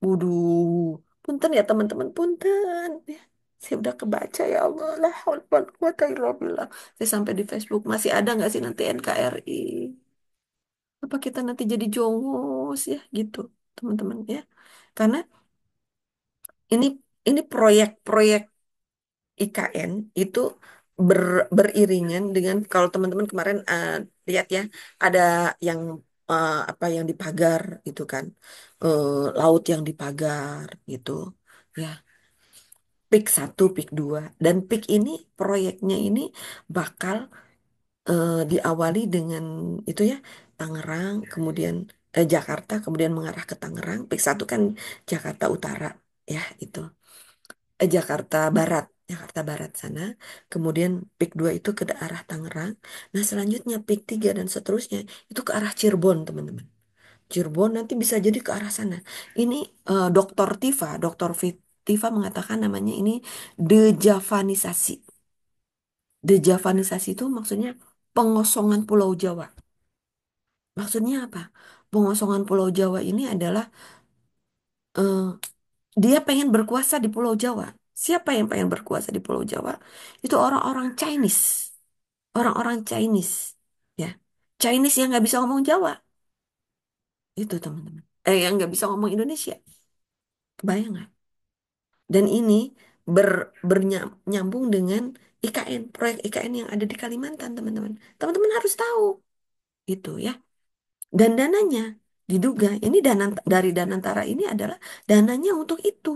waduh, punten ya teman-teman, punten. Ya, saya udah kebaca ya Allah, la haul wala quwata illa billah. Saya sampai di Facebook masih ada nggak sih nanti NKRI? Apa kita nanti jadi jongos ya gitu, teman-teman ya? Karena ini proyek-proyek IKN itu beriringan dengan kalau teman-teman kemarin lihat ya ada yang apa yang dipagar itu kan laut yang dipagar gitu ya PIK 1, PIK 2 dan PIK ini proyeknya ini bakal diawali dengan itu ya Tangerang kemudian Jakarta kemudian mengarah ke Tangerang PIK 1 kan Jakarta Utara ya itu Jakarta Barat, Jakarta Barat sana. Kemudian peak 2 itu ke arah Tangerang. Nah, selanjutnya peak 3 dan seterusnya itu ke arah Cirebon, teman-teman. Cirebon nanti bisa jadi ke arah sana. Ini Dokter Tifa mengatakan namanya ini dejavanisasi. Dejavanisasi itu maksudnya pengosongan Pulau Jawa. Maksudnya apa? Pengosongan Pulau Jawa ini adalah eh, dia pengen berkuasa di Pulau Jawa. Siapa yang pengen berkuasa di Pulau Jawa? Itu orang-orang Chinese. Orang-orang Chinese. Ya. Chinese yang nggak bisa ngomong Jawa. Itu teman-teman. Yang nggak bisa ngomong Indonesia. Kebayang nggak? Dan ini bernyambung dengan IKN, proyek IKN yang ada di Kalimantan, teman-teman. Teman-teman harus tahu itu ya. Dan dananya diduga ini dana dari Danantara ini adalah dananya untuk itu.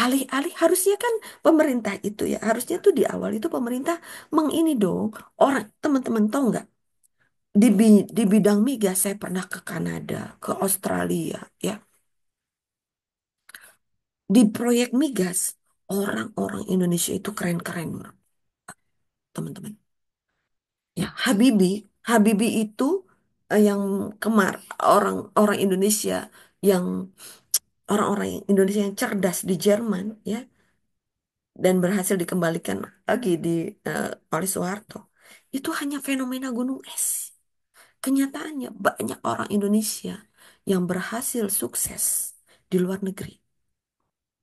Alih-alih harusnya kan pemerintah itu ya, harusnya tuh di awal itu pemerintah mengini dong. Orang teman-teman tahu nggak? Di bidang migas saya pernah ke Kanada, ke Australia ya. Di proyek migas, orang-orang Indonesia itu keren-keren, teman-teman. Ya, Habibie itu yang orang-orang Indonesia yang orang-orang Indonesia yang cerdas di Jerman ya dan berhasil dikembalikan lagi oleh Soeharto. Itu hanya fenomena gunung es. Kenyataannya banyak orang Indonesia yang berhasil sukses di luar negeri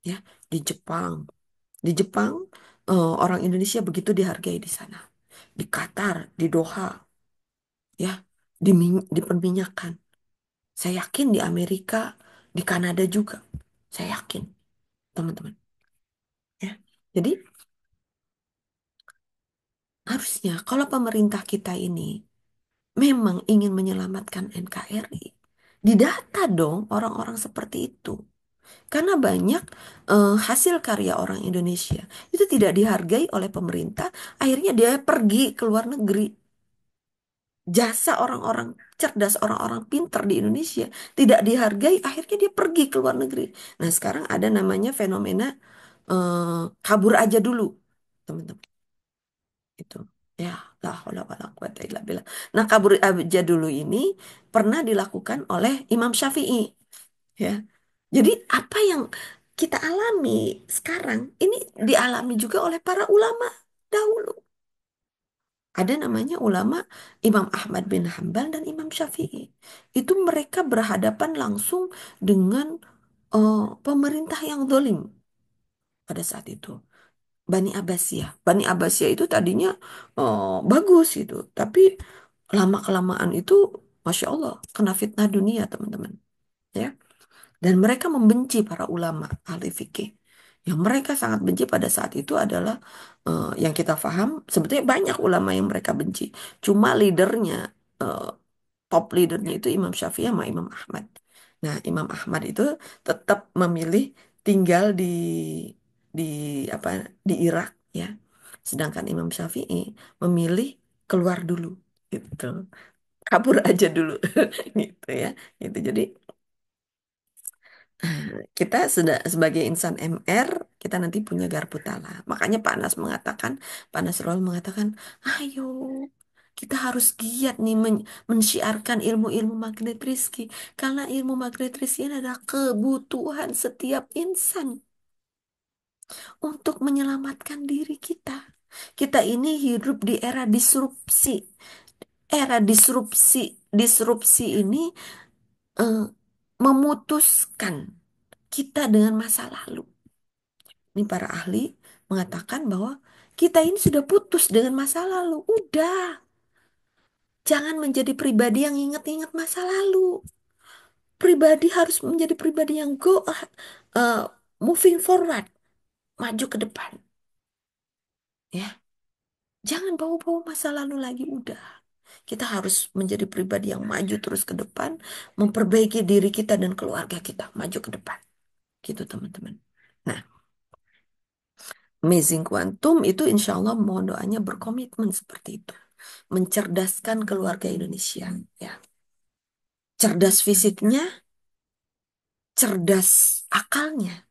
ya, di Jepang. Di Jepang orang Indonesia begitu dihargai di sana. Di Qatar, di Doha ya, di perminyakan. Saya yakin di Amerika, di Kanada juga. Saya yakin, teman-teman. Ya. Jadi harusnya kalau pemerintah kita ini memang ingin menyelamatkan NKRI, didata dong orang-orang seperti itu. Karena banyak hasil karya orang Indonesia itu tidak dihargai oleh pemerintah, akhirnya dia pergi ke luar negeri. Jasa orang-orang cerdas, orang-orang pinter di Indonesia tidak dihargai, akhirnya dia pergi ke luar negeri. Nah, sekarang ada namanya fenomena kabur aja dulu, teman-teman. Itu. Ya, la haula wala quwata illa billah. Nah, kabur aja dulu ini pernah dilakukan oleh Imam Syafi'i, ya. Jadi apa yang kita alami sekarang ini dialami juga oleh para ulama dahulu. Ada namanya ulama Imam Ahmad bin Hambal dan Imam Syafi'i. Itu mereka berhadapan langsung dengan pemerintah yang zalim pada saat itu. Bani Abbasiyah. Bani Abbasiyah itu tadinya bagus itu. Tapi lama-kelamaan itu, Masya Allah, kena fitnah dunia, teman-teman. Ya. Dan mereka membenci para ulama ahli fikih. Yang mereka sangat benci pada saat itu adalah yang kita paham sebetulnya banyak ulama yang mereka benci. Cuma leadernya, eh, top leadernya itu Imam Syafi'i sama Imam Ahmad. Nah, Imam Ahmad itu tetap memilih tinggal di apa di Irak ya. Sedangkan Imam Syafi'i memilih keluar dulu gitu. Kabur aja dulu gitu ya. Gitu. Jadi kita sudah sebagai insan MR, kita nanti punya garpu tala. Makanya Pak Nasrullah mengatakan, ayo kita harus giat nih mensyiarkan ilmu-ilmu magnet rizki. Karena ilmu magnet rizki ini adalah kebutuhan setiap insan untuk menyelamatkan diri kita. Kita ini hidup di era disrupsi. Era disrupsi ini eh, memutuskan kita dengan masa lalu. Ini para ahli mengatakan bahwa kita ini sudah putus dengan masa lalu. Udah, jangan menjadi pribadi yang ingat-ingat masa lalu. Pribadi harus menjadi pribadi yang uh, moving forward, maju ke depan. Ya, jangan bawa-bawa masa lalu lagi. Udah, kita harus menjadi pribadi yang maju terus ke depan, memperbaiki diri kita dan keluarga kita maju ke depan. Gitu teman-teman. Nah, Amazing Quantum itu insya Allah mohon doanya berkomitmen seperti itu. Mencerdaskan keluarga Indonesia. Ya. Cerdas fisiknya, cerdas akalnya.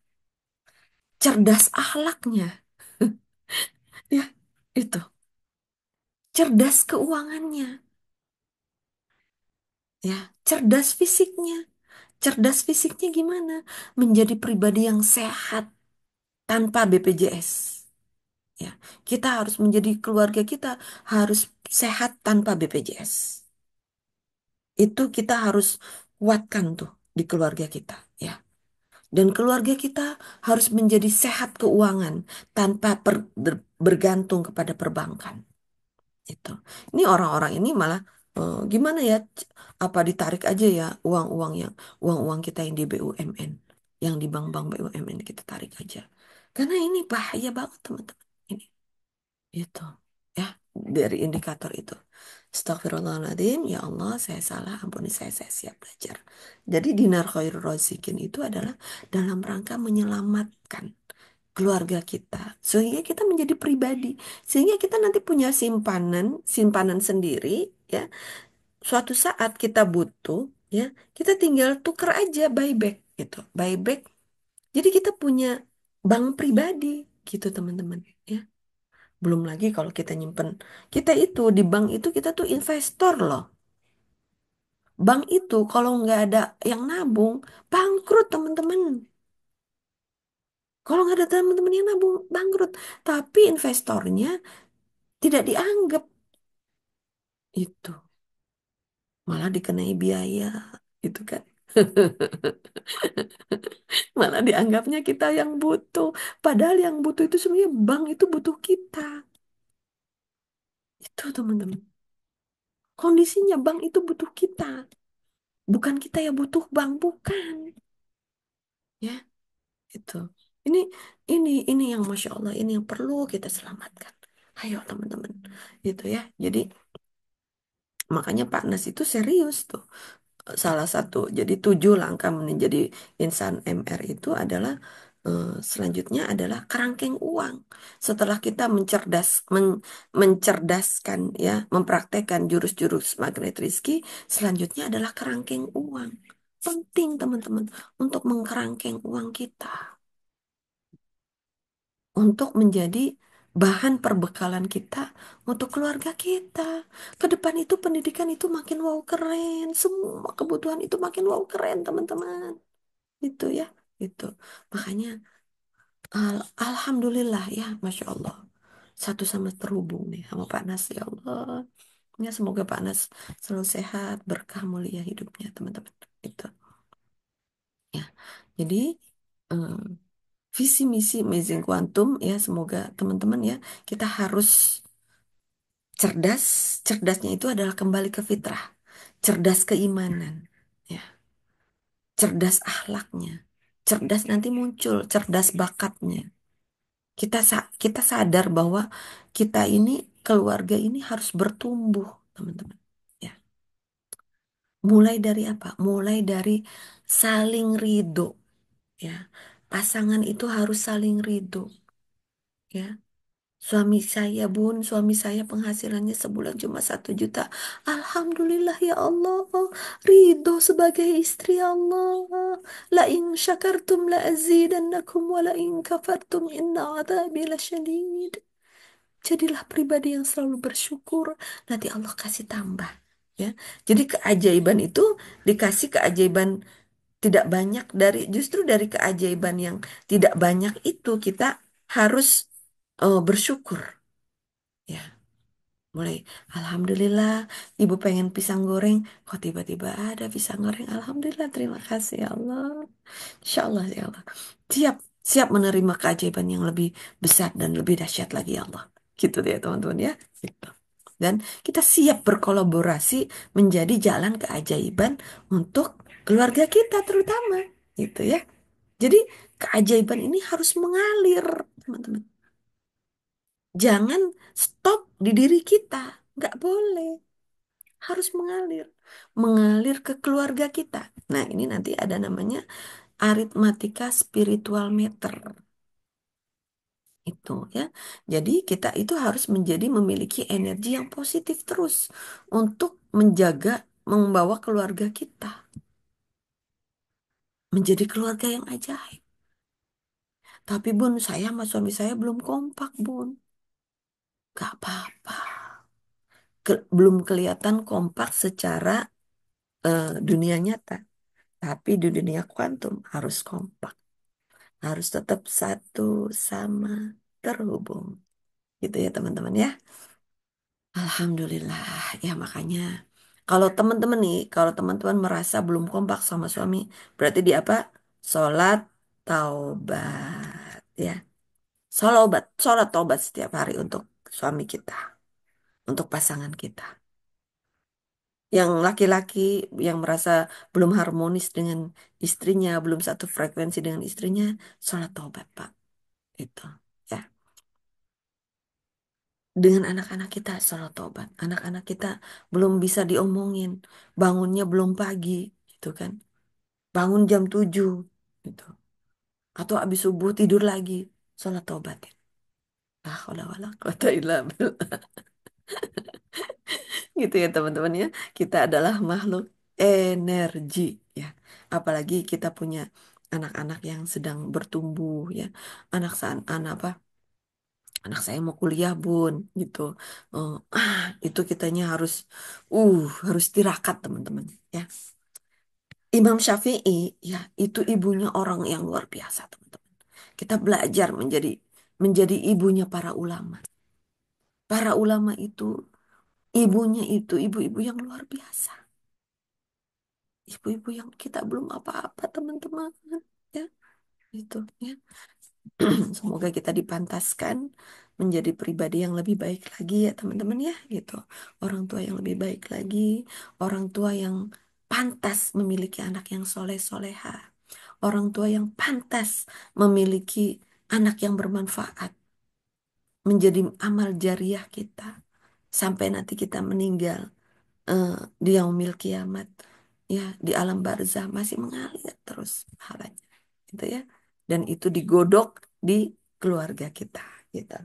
cerdas akhlaknya, ya itu, cerdas keuangannya, ya, cerdas fisiknya. Cerdas fisiknya gimana? Menjadi pribadi yang sehat tanpa BPJS. Ya, kita harus menjadi keluarga kita harus sehat tanpa BPJS. Itu kita harus kuatkan tuh di keluarga kita, ya. Dan keluarga kita harus menjadi sehat keuangan tanpa bergantung kepada perbankan. Itu. Ini orang-orang ini malah gimana ya? Apa ditarik aja ya uang-uang kita yang di BUMN, yang di bank-bank BUMN kita tarik aja. Karena ini bahaya banget teman-teman. Ini itu ya dari indikator itu. Astagfirullahaladzim, ya Allah, saya salah, ampuni saya siap belajar. Jadi dinar khairul razikin itu adalah dalam rangka menyelamatkan keluarga kita sehingga kita menjadi pribadi sehingga kita nanti punya simpanan sendiri ya suatu saat kita butuh ya kita tinggal tuker aja buyback gitu buyback jadi kita punya bank pribadi gitu teman-teman ya belum lagi kalau kita nyimpen kita itu di bank itu kita tuh investor loh bank itu kalau nggak ada yang nabung bangkrut teman-teman. Kalau nggak ada teman-teman yang nabung, bangkrut. Tapi investornya tidak dianggap itu. Malah dikenai biaya, gitu kan. Malah dianggapnya kita yang butuh. Padahal yang butuh itu sebenarnya bank itu butuh kita. Itu teman-teman. Kondisinya bank itu butuh kita. Bukan kita yang butuh bank, bukan. Ya, itu. Ini ini yang Masya Allah, ini yang perlu kita selamatkan. Ayo teman-teman. Gitu ya. Jadi makanya Pak Nas itu serius tuh. Salah satu jadi 7 langkah menjadi insan MR itu adalah selanjutnya adalah kerangkeng uang. Setelah kita mencerdaskan ya, mempraktekkan jurus-jurus magnet rizki, selanjutnya adalah kerangkeng uang. Penting teman-teman untuk mengkerangkeng uang kita untuk menjadi bahan perbekalan kita untuk keluarga kita. Ke depan itu pendidikan itu makin wow keren, semua kebutuhan itu makin wow keren, teman-teman. Itu ya, itu. Makanya alhamdulillah ya, Masya Allah. Satu sama terhubung nih sama Pak Nas ya Allah. Ya semoga Pak Nas selalu sehat, berkah mulia hidupnya, teman-teman. Itu ya. Jadi eh, visi misi Amazing Quantum ya semoga teman-teman ya kita harus cerdas, cerdasnya itu adalah kembali ke fitrah, cerdas keimanan, ya, cerdas akhlaknya, cerdas nanti muncul, cerdas bakatnya. Kita sadar bahwa kita ini keluarga ini harus bertumbuh, teman-teman. Ya, mulai dari apa? Mulai dari saling ridho, ya. Pasangan itu harus saling ridho, ya. Suami saya penghasilannya sebulan cuma 1 juta. Alhamdulillah ya Allah, ridho sebagai istri Allah. La in syakartum la azidannakum wa la in kafartum inna adzabi lasyadid. Jadilah pribadi yang selalu bersyukur, nanti Allah kasih tambah. Ya, jadi keajaiban itu dikasih keajaiban tidak banyak justru dari keajaiban yang tidak banyak itu kita harus bersyukur. Ya, mulai Alhamdulillah, ibu pengen pisang goreng, kok tiba-tiba ada pisang goreng. Alhamdulillah, terima kasih ya Allah. Insya Allah ya Allah. Siap, siap menerima keajaiban yang lebih besar dan lebih dahsyat lagi ya Allah. Gitu deh teman-teman ya. Gitu. Dan kita siap berkolaborasi menjadi jalan keajaiban untuk keluarga kita terutama. Gitu ya. Jadi keajaiban ini harus mengalir, teman-teman. Jangan stop di diri kita. Nggak boleh. Harus mengalir. Mengalir ke keluarga kita. Nah, ini nanti ada namanya aritmatika spiritual meter. Itu ya. Jadi kita itu harus menjadi memiliki energi yang positif terus untuk menjaga, membawa keluarga kita menjadi keluarga yang ajaib. Tapi Bun, saya sama suami saya belum kompak, Bun. Gak apa-apa. Belum kelihatan kompak secara dunia nyata. Tapi di dunia kuantum harus kompak. Harus tetap satu sama terhubung. Gitu ya teman-teman ya. Alhamdulillah. Ya makanya. Kalau teman-teman nih, kalau teman-teman merasa belum kompak sama suami, berarti di apa? Sholat taubat. Ya. Sholat taubat setiap hari untuk suami kita. Untuk pasangan kita. Yang laki-laki yang merasa belum harmonis dengan istrinya, belum satu frekuensi dengan istrinya, sholat taubat, Pak. Itu. Ya. Dengan anak-anak kita, sholat taubat. Anak-anak kita belum bisa diomongin. Bangunnya belum pagi, gitu kan. Bangun jam 7 gitu. Atau habis subuh tidur lagi, sholat taubat. La haula wala quwata illa billah. Gitu ya teman-teman ya. Kita adalah makhluk energi ya. Apalagi kita punya anak-anak yang sedang bertumbuh ya. Anak apa? Anak saya mau kuliah, Bun, gitu. Itu kitanya harus tirakat, teman-teman ya. Imam Syafi'i ya, itu ibunya orang yang luar biasa, teman-teman. Kita belajar menjadi ibunya para ulama. Para ulama itu ibunya itu ibu-ibu yang luar biasa. Ibu-ibu yang kita belum apa-apa, teman-teman. Ya, itu ya. Semoga kita dipantaskan menjadi pribadi yang lebih baik lagi ya, teman-teman ya, gitu. Orang tua yang lebih baik lagi, orang tua yang pantas memiliki anak yang soleh-soleha, orang tua yang pantas memiliki anak yang bermanfaat, menjadi amal jariah kita sampai nanti kita meninggal eh, di yaumil kiamat ya, di alam barzah masih mengalir terus pahalanya gitu ya, dan itu digodok di keluarga kita gitu.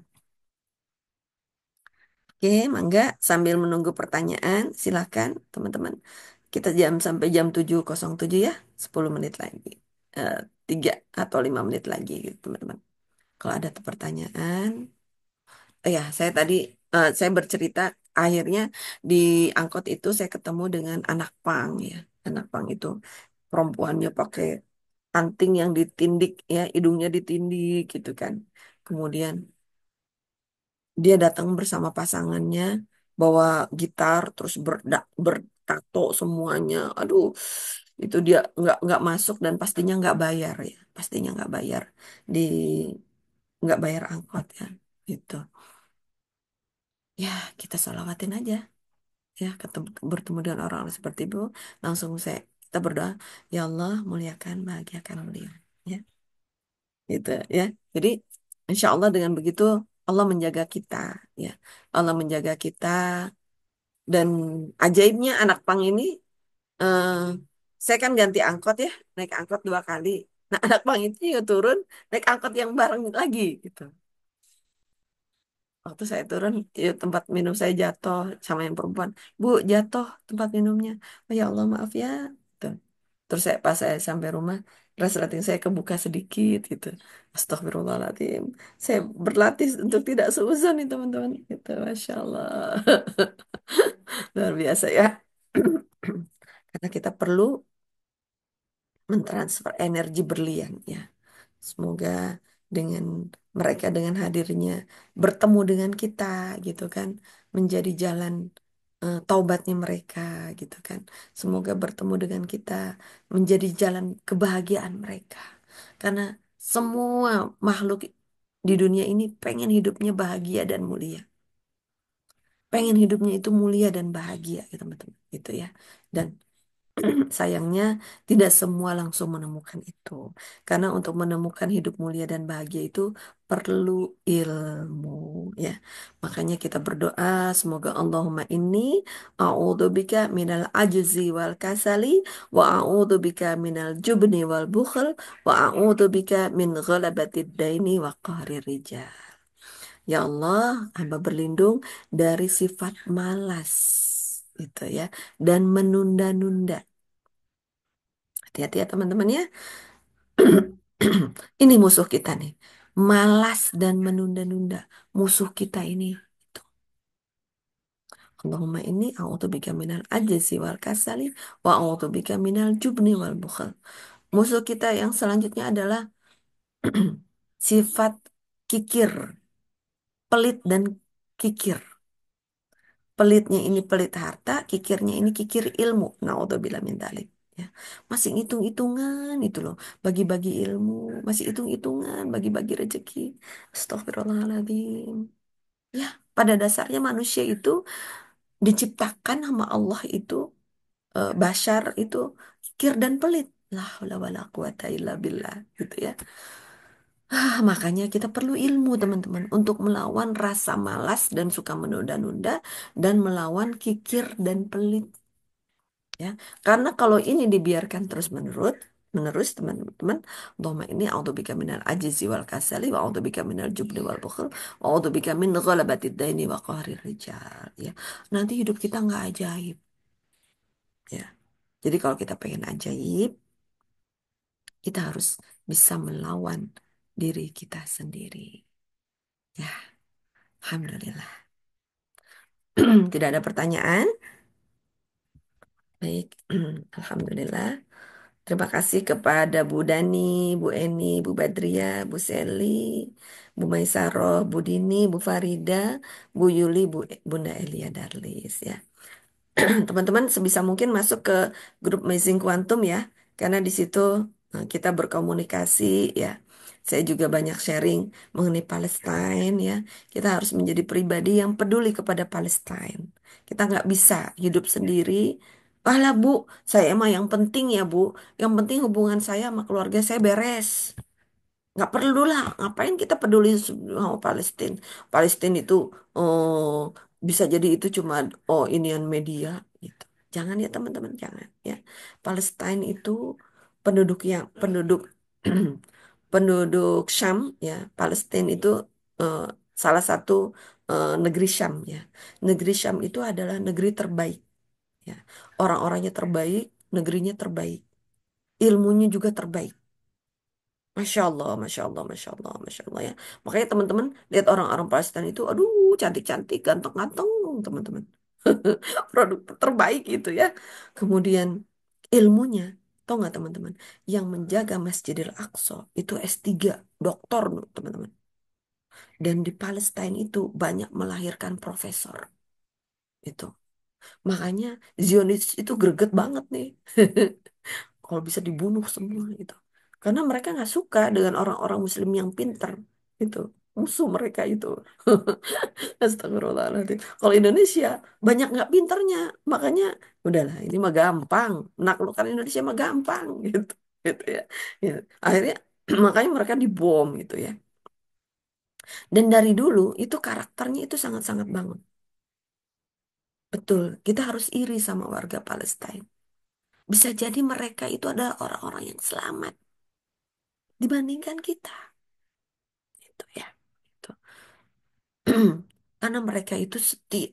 Oke, mangga sambil menunggu pertanyaan silakan teman-teman, kita sampai jam 7.07 ya, 10 menit lagi, eh, 3 atau 5 menit lagi gitu teman-teman. Kalau ada pertanyaan. Ya, saya bercerita akhirnya di angkot itu saya ketemu dengan anak pang ya. Anak pang itu perempuannya pakai anting yang ditindik ya, hidungnya ditindik gitu kan. Kemudian dia datang bersama pasangannya bawa gitar terus bertato semuanya. Aduh, itu dia nggak masuk dan pastinya nggak bayar ya. Pastinya di nggak bayar angkot ya. Gitu. Ya, kita sholawatin aja. Ya bertemu dengan orang-orang seperti itu, langsung kita berdoa, ya Allah muliakan bahagiakan beliau ya, gitu ya. Jadi insya Allah dengan begitu Allah menjaga kita ya, Allah menjaga kita. Dan ajaibnya anak pang ini, eh, saya kan ganti angkot ya, naik angkot 2 kali. Nah anak pang itu juga turun naik angkot yang bareng lagi gitu. Waktu saya turun, ya, tempat minum saya jatuh sama yang perempuan. Bu, jatuh tempat minumnya. Oh ya Allah, maaf ya. Tuh. Terus pas saya sampai rumah, resleting saya kebuka sedikit gitu. Astagfirullahaladzim. Saya berlatih untuk tidak seuzon nih teman-teman. Gitu, Masya Allah. Luar biasa ya. Karena kita perlu mentransfer energi berlian ya. Semoga dengan mereka dengan hadirnya bertemu dengan kita gitu kan, menjadi jalan taubatnya mereka gitu kan. Semoga bertemu dengan kita menjadi jalan kebahagiaan mereka. Karena semua makhluk di dunia ini pengen hidupnya bahagia dan mulia. Pengen hidupnya itu mulia dan bahagia ya teman-teman gitu ya. Dan sayangnya tidak semua langsung menemukan itu. Karena untuk menemukan hidup mulia dan bahagia itu perlu ilmu ya. Makanya kita berdoa semoga Allahumma inni a'udzubika minal ajzi wal kasali wa a'udzubika minal jubni wal bukhl wa a'udzubika min ghalabatid daini wa qahri rijal. Ya Allah, hamba berlindung dari sifat malas gitu ya, dan menunda-nunda. Hati-hati ya teman-teman ya. Ini musuh kita nih. Malas dan menunda-nunda. Musuh kita ini. Allahumma inni a'udzubika minal ajzi wal kasali wa a'udzubika minal jubni wal bukhl. Musuh kita yang selanjutnya adalah sifat kikir, pelit dan kikir. Pelitnya ini pelit harta, kikirnya ini kikir ilmu. Naudzubillah min dzalik. Ya. Masih hitung-hitungan itu loh, bagi-bagi ilmu, masih hitung-hitungan, bagi-bagi rezeki. Astagfirullahaladzim. Ya, pada dasarnya manusia itu diciptakan sama Allah itu, bashar itu kikir dan pelit. La haula wala quwata illa billah gitu ya. Makanya kita perlu ilmu teman-teman untuk melawan rasa malas dan suka menunda-nunda dan melawan kikir dan pelit ya. Karena kalau ini dibiarkan terus-menerus menerus teman-teman, Allahumma ini a'udzubika minal ajzi wal kasali wa a'udzubika minal jubni wal bukhl wa a'udzubika min ghalabatid daini wa qahrir rijal ya. Nanti hidup kita nggak ajaib ya. Jadi kalau kita pengen ajaib, kita harus bisa melawan diri kita sendiri. Ya, alhamdulillah. Tidak ada pertanyaan? Baik, alhamdulillah. Terima kasih kepada Bu Dani, Bu Eni, Bu Badria, Bu Seli, Bu Maisaroh, Bu Dini, Bu Farida, Bu Yuli, Bunda Elia Darlis ya. Teman-teman sebisa mungkin masuk ke grup Amazing Quantum ya, karena di situ kita berkomunikasi ya. Saya juga banyak sharing mengenai Palestine ya. Kita harus menjadi pribadi yang peduli kepada Palestine. Kita nggak bisa hidup sendiri. Lah Bu, saya emang yang penting ya Bu. Yang penting hubungan saya sama keluarga saya beres. Nggak perlu lah, ngapain kita peduli sama Palestina? Palestina itu oh, bisa jadi itu cuma inian media gitu. Jangan ya teman-teman, jangan ya. Palestina itu penduduk penduduk Syam ya. Palestina itu eh, salah satu negeri Syam ya. Negeri Syam itu adalah negeri terbaik ya. Orang-orangnya terbaik, negerinya terbaik, ilmunya juga terbaik. Masya Allah, Masya Allah, Masya Allah, Masya Allah ya. Makanya teman-teman lihat orang-orang Palestina itu, aduh cantik-cantik, ganteng-ganteng teman-teman. Produk terbaik itu ya. Kemudian ilmunya, tahu nggak teman-teman? Yang menjaga Masjidil Aqsa itu S3, doktor teman-teman. Dan di Palestina itu banyak melahirkan profesor itu. Makanya Zionis itu greget banget nih. Kalau bisa dibunuh semua gitu. Karena mereka nggak suka dengan orang-orang Muslim yang pinter itu. Musuh mereka itu. Astagfirullahaladzim. Kalau Indonesia banyak nggak pinternya, makanya udahlah ini mah gampang. Menaklukkan Indonesia mah gampang gitu, gitu ya. Ya. Akhirnya makanya mereka dibom gitu ya. Dan dari dulu itu karakternya itu sangat-sangat bangun. Betul, kita harus iri sama warga Palestina. Bisa jadi mereka itu adalah orang-orang yang selamat dibandingkan kita. Itu ya. Gitu. Karena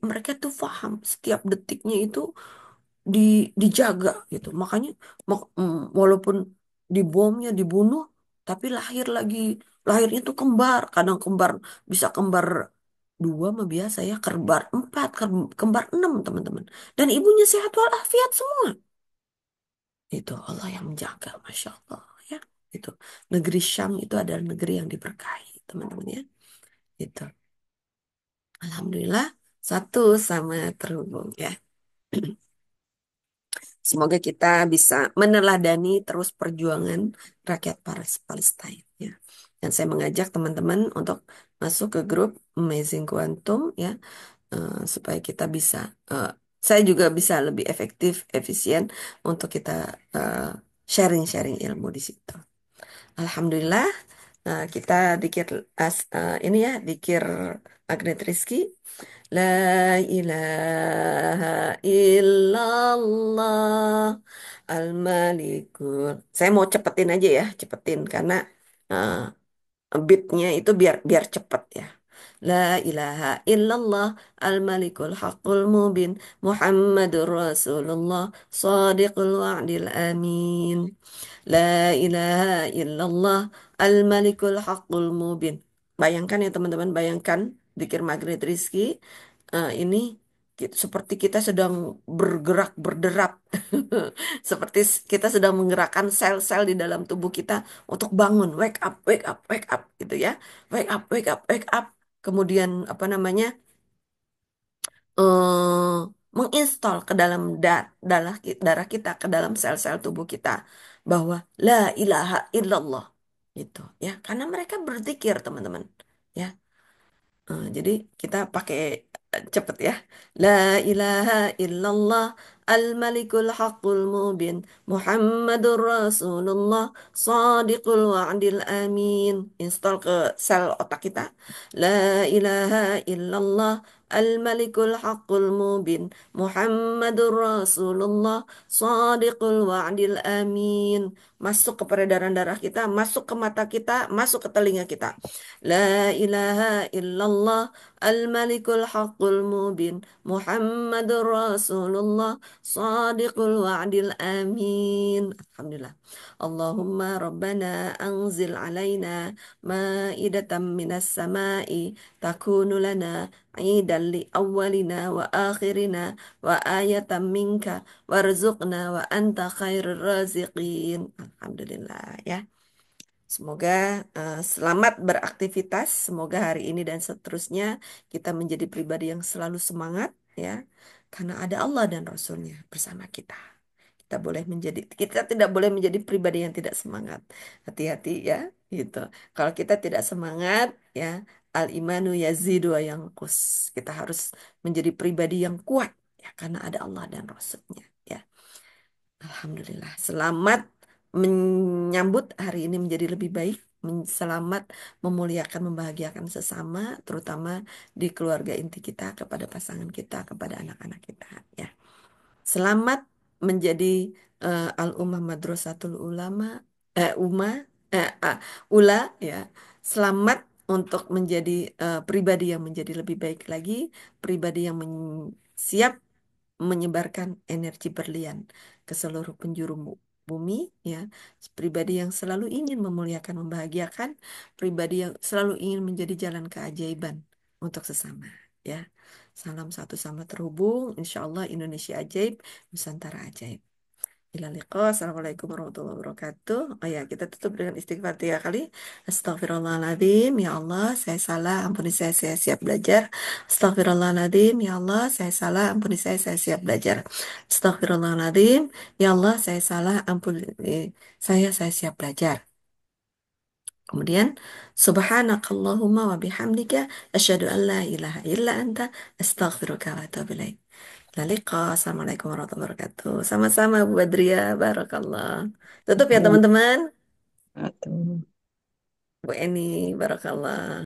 mereka tuh paham setiap detiknya itu di, dijaga gitu. Makanya walaupun dibomnya dibunuh, tapi lahir lagi, lahirnya tuh kembar. Kadang kembar bisa kembar dua mah biasa ya, kembar empat, kembar enam teman-teman. Dan ibunya sehat walafiat semua. Itu Allah yang menjaga, masya Allah ya. Itu negeri Syam itu adalah negeri yang diberkahi teman-teman ya. Itu. Alhamdulillah satu sama terhubung ya. Semoga kita bisa meneladani terus perjuangan rakyat Palestina ya. Dan saya mengajak teman-teman untuk masuk ke grup Amazing Quantum ya, supaya kita bisa eh, saya juga bisa lebih efektif, efisien untuk kita eh, sharing-sharing ilmu di situ. Alhamdulillah kita dikir ini ya dikir Magnet Rizky. La ilaha illallah al-malikul. Saya mau cepetin aja ya, cepetin karena uh, beatnya itu biar biar cepet ya. La ilaha illallah al-malikul haqqul mubin Muhammadur Rasulullah Sadiqul wa'dil amin. La ilaha illallah al-malikul haqqul mubin. Bayangkan ya teman-teman, bayangkan zikir maghrib rizki ini seperti kita sedang bergerak berderap, seperti kita sedang menggerakkan sel-sel di dalam tubuh kita untuk bangun, wake up, wake up, wake up, gitu ya, wake up, wake up, wake up. Kemudian apa namanya? eh Menginstal ke dalam darah kita, ke dalam sel-sel tubuh kita bahwa la ilaha illallah gitu ya, karena mereka berzikir teman-teman ya. Jadi kita pakai cepet ya. La ilaha illallah al-malikul haqqul mubin Muhammadur Rasulullah Sadiqul wa'dil amin. Install ke sel otak kita. La ilaha illallah al-malikul haqqul mubin Muhammadur Rasulullah Sadiqul wa'dil amin. Masuk ke peredaran darah kita, masuk ke mata kita, masuk ke telinga kita. La ilaha illallah al-malikul haqqul mubin Muhammadur Rasulullah Sadiqul wa'dil amin. Alhamdulillah. Allahumma rabbana anzil alaina ma'idatan minas sama'i takunu lana idan li awwalina wa akhirina wa ayatan minka warzuqna wa anta khairur raziqin. Alhamdulillah ya. Semoga selamat beraktivitas. Semoga hari ini dan seterusnya kita menjadi pribadi yang selalu semangat ya. Karena ada Allah dan Rasulnya bersama kita. Kita tidak boleh menjadi pribadi yang tidak semangat. Hati-hati ya, gitu. Kalau kita tidak semangat ya, al imanu yazidu wa yanqus. Kita harus menjadi pribadi yang kuat ya karena ada Allah dan Rasulnya ya. Alhamdulillah. Selamat menyambut hari ini menjadi lebih baik. Selamat memuliakan, membahagiakan sesama, terutama di keluarga inti kita, kepada pasangan kita, kepada anak-anak kita. Ya. Selamat menjadi al-ummah madrasatul ulama, umma, ula, ya. Selamat untuk menjadi pribadi yang menjadi lebih baik lagi, pribadi yang siap menyebarkan energi berlian ke seluruh penjuru bumi ya, pribadi yang selalu ingin memuliakan, membahagiakan, pribadi yang selalu ingin menjadi jalan keajaiban untuk sesama ya. Salam satu sama terhubung, insya Allah Indonesia ajaib, Nusantara ajaib. Ila liqa. Assalamualaikum warahmatullahi wabarakatuh. Oh ya, kita tutup dengan istighfar 3 kali. Astagfirullahaladzim. Ya Allah, saya salah. Ampuni saya siap belajar. Astagfirullahaladzim. Ya Allah, saya salah. Ampuni saya siap belajar. Astagfirullahaladzim. Ya Allah, saya salah. Ampuni saya siap belajar. Kemudian, subhanakallahumma wa bihamdika asyhadu an la ilaha illa anta astaghfiruka wa atubu ilaik. Lalika, Assalamualaikum warahmatullahi wabarakatuh. Sama-sama Bu Badria, Barakallah. Tutup ya teman-teman. Wabarakatuh. Bu Eni, Barakallah.